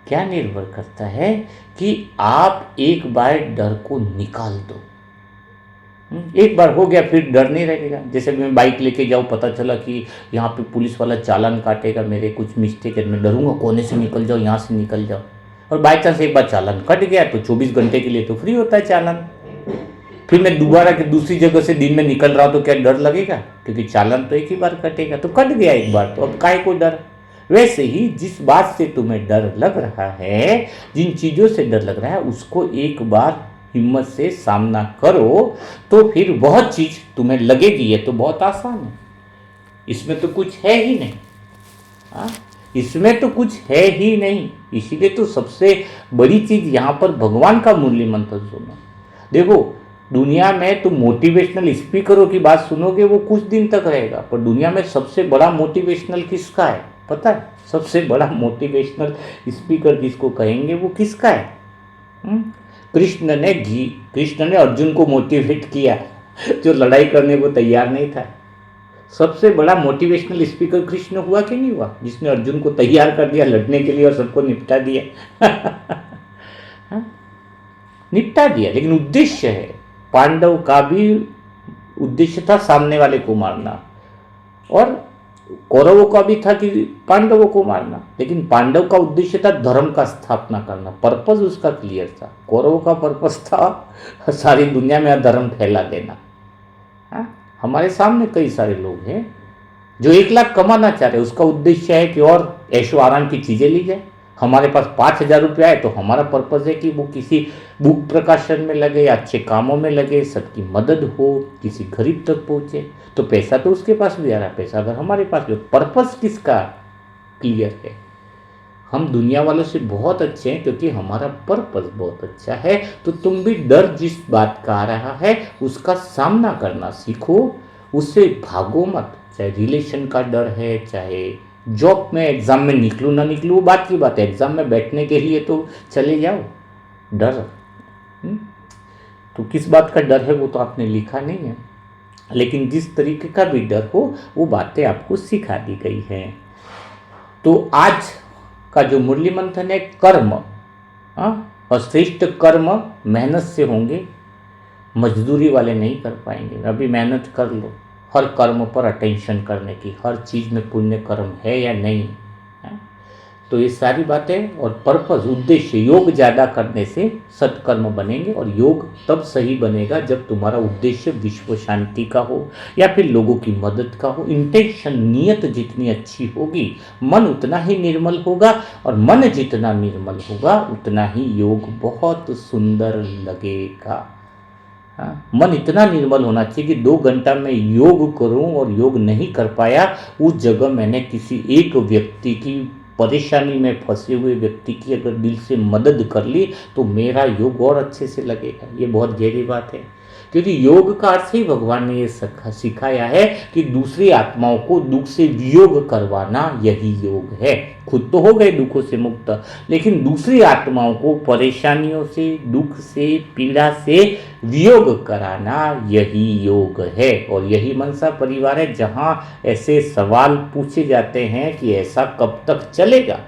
Speaker 1: क्या निर्भर करता है कि आप एक बार डर को निकाल दो। एक बार हो गया फिर डर नहीं रहेगा। जैसे मैं बाइक लेके जाऊँ, पता चला कि यहाँ पे पुलिस वाला चालान काटेगा, मेरे कुछ मिस्टेक है, मैं डरूंगा कोने से निकल जाओ, यहाँ से निकल जाओ, और बाई चांस एक बार चालान कट गया तो 24 घंटे के लिए तो फ्री होता है चालान। फिर मैं दोबारा के दूसरी जगह से दिन में निकल रहा हूँ तो क्या डर लगेगा? क्योंकि चालान तो एक ही बार कटेगा, तो कट गया एक बार, तो अब काहे को डर। वैसे ही जिस बात से तुम्हें डर लग रहा है, जिन चीज़ों से डर लग रहा है, उसको एक बार हिम्मत से सामना करो तो फिर बहुत चीज़ तुम्हें लगेगी ये तो बहुत आसान है, इसमें तो कुछ है ही नहीं। हाँ, इसमें तो कुछ है ही नहीं। इसीलिए तो सबसे बड़ी चीज़ यहाँ पर भगवान का मूल्य मंत्र सुनो। देखो, दुनिया में तुम मोटिवेशनल स्पीकरों की बात सुनोगे वो कुछ दिन तक रहेगा, पर दुनिया में सबसे बड़ा मोटिवेशनल किसका है पता है? सबसे बड़ा मोटिवेशनल स्पीकर किसको कहेंगे, वो किसका है? कृष्ण ने अर्जुन को मोटिवेट किया जो लड़ाई करने को तैयार नहीं था। सबसे बड़ा मोटिवेशनल स्पीकर कृष्ण हुआ कि नहीं हुआ, जिसने अर्जुन को तैयार कर दिया लड़ने के लिए और सबको निपटा दिया। निपटा दिया, लेकिन उद्देश्य है, पांडव का भी उद्देश्य था सामने वाले को मारना, और कौरवों का भी था कि पांडवों को मारना, लेकिन पांडव का उद्देश्य था धर्म का स्थापना करना, पर्पस उसका क्लियर था। कौरवों का पर्पस था सारी दुनिया में अधर्म फैला देना। हमारे सामने कई सारे लोग हैं जो 1 लाख कमाना चाह रहे, उसका उद्देश्य है कि और ऐशो आराम की चीज़ें ली जाए। हमारे पास 5,000 रुपया है तो हमारा पर्पज़ है कि वो किसी बुक प्रकाशन में लगे, अच्छे कामों में लगे, सबकी मदद हो, किसी गरीब तक पहुँचे। तो पैसा तो उसके पास भी आ रहा है, पैसा अगर हमारे पास भी, पर्पज़ किसका क्लियर है। हम दुनिया वालों से बहुत अच्छे हैं क्योंकि हमारा पर्पज़ बहुत अच्छा है। तो तुम भी डर जिस बात का आ रहा है उसका सामना करना सीखो, उससे भागो मत। चाहे रिलेशन का डर है, चाहे जॉब में एग्ज़ाम में निकलूँ ना निकलूँ, वो बात की बात है। एग्ज़ाम में बैठने के लिए तो चले जाओ। डर, तो किस बात का डर है वो तो आपने लिखा नहीं है, लेकिन जिस तरीके का भी डर हो वो बातें आपको सिखा दी गई हैं। तो आज का जो मुरली मंथन है, कर्म, और श्रेष्ठ कर्म मेहनत से होंगे, मजदूरी वाले नहीं कर पाएंगे। अभी मेहनत कर लो, हर कर्म पर अटेंशन करने की, हर चीज़ में पुण्य कर्म है या नहीं है। तो ये सारी बातें और पर्पस, उद्देश्य, योग ज़्यादा करने से सत्कर्म बनेंगे। और योग तब सही बनेगा जब तुम्हारा उद्देश्य विश्व शांति का हो या फिर लोगों की मदद का हो। इंटेंशन, नियत जितनी अच्छी होगी, मन उतना ही निर्मल होगा, और मन जितना निर्मल होगा उतना ही योग बहुत सुंदर लगेगा। मन इतना निर्मल होना चाहिए कि 2 घंटा मैं योग करूं और योग नहीं कर पाया, उस जगह मैंने किसी एक व्यक्ति की, परेशानी में फंसे हुए व्यक्ति की अगर दिल से मदद कर ली तो मेरा योग और अच्छे से लगेगा। ये बहुत गहरी बात है, क्योंकि योग का अर्थ ही भगवान ने ये सिखाया है कि दूसरी आत्माओं को दुख से वियोग करवाना, यही योग है। खुद तो हो गए दुखों से मुक्त, लेकिन दूसरी आत्माओं को परेशानियों से, दुख से, पीड़ा से वियोग कराना, यही योग है। और यही मनसा परिवार है, जहाँ ऐसे सवाल पूछे जाते हैं कि ऐसा कब तक चलेगा,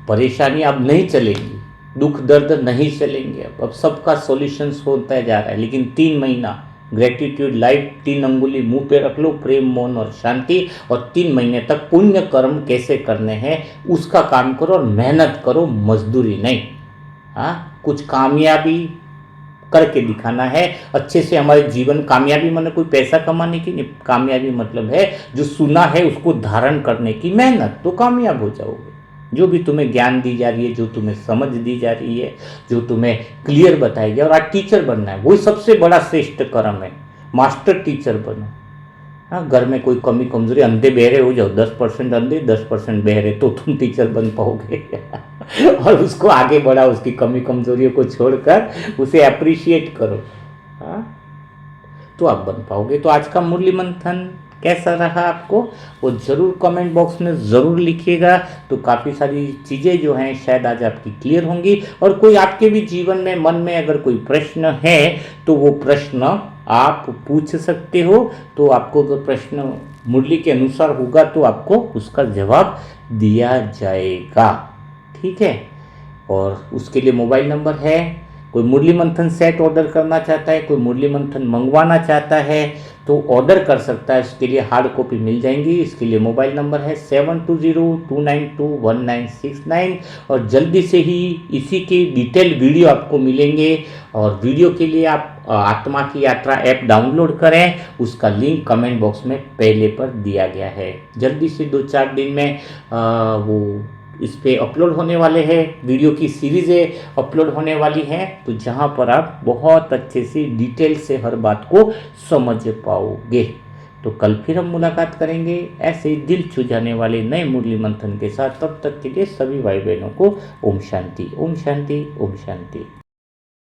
Speaker 1: परेशानी अब नहीं चलेगी, दुख दर्द नहीं चलेंगे, अब सबका सॉल्यूशंस होता जा रहा है। लेकिन 3 महीना ग्रेटिट्यूड लाइफ, 3 अंगुली मुंह पे रख लो, प्रेम, मौन और शांति, और 3 महीने तक पुण्य कर्म कैसे करने हैं उसका काम करो, और मेहनत करो, मजदूरी नहीं। कुछ कामयाबी करके दिखाना है अच्छे से। हमारे जीवन, कामयाबी मतलब कोई पैसा कमाने की नहीं, कामयाबी मतलब है जो सुना है उसको धारण करने की मेहनत, तो कामयाब हो जाओगे। जो भी तुम्हें ज्ञान दी जा रही है, जो तुम्हें समझ दी जा रही है, जो तुम्हें क्लियर बताई गया, और आज टीचर बनना है, वही सबसे बड़ा श्रेष्ठ कर्म है। मास्टर टीचर बनो। घर में कोई कमी कमजोरी, अंधे बहरे हो जाओ, 10% अंधे 10% बहरे, तो तुम टीचर बन पाओगे। और उसको आगे बढ़ाओ, उसकी कमी कमजोरियों को छोड़कर उसे अप्रिशिएट करो, तो आप बन पाओगे। तो आज का मुरली मंथन कैसा रहा आपको, वो ज़रूर कमेंट बॉक्स में ज़रूर लिखिएगा। तो काफ़ी सारी चीज़ें जो हैं शायद आज आपकी क्लियर होंगी। और कोई आपके भी जीवन में, मन में अगर कोई प्रश्न है तो वो प्रश्न आप पूछ सकते हो। तो आपको अगर प्रश्न मुरली के अनुसार होगा तो आपको उसका जवाब दिया जाएगा, ठीक है। और उसके लिए मोबाइल नंबर है, कोई मुरली मंथन सेट ऑर्डर करना चाहता है, कोई मुरली मंथन मंगवाना चाहता है तो ऑर्डर कर सकता है। इसके लिए हार्ड कॉपी मिल जाएंगी। इसके लिए मोबाइल नंबर है 7202921969। और जल्दी से ही इसी के डिटेल वीडियो आपको मिलेंगे। और वीडियो के लिए आप आत्मा की यात्रा ऐप डाउनलोड करें, उसका लिंक कमेंट बॉक्स में पहले पर दिया गया है। जल्दी से 2-4 दिन में वो इस पे अपलोड होने वाले हैं, वीडियो की सीरीज़ें अपलोड होने वाली हैं, तो जहां पर आप बहुत अच्छे से डिटेल से हर बात को समझ पाओगे। तो कल फिर हम मुलाकात करेंगे ऐसे ही दिल छू जाने वाले नए मुरली मंथन के साथ। तब तक के लिए सभी भाई बहनों को ओम शांति, ओम शांति, ओम शांति।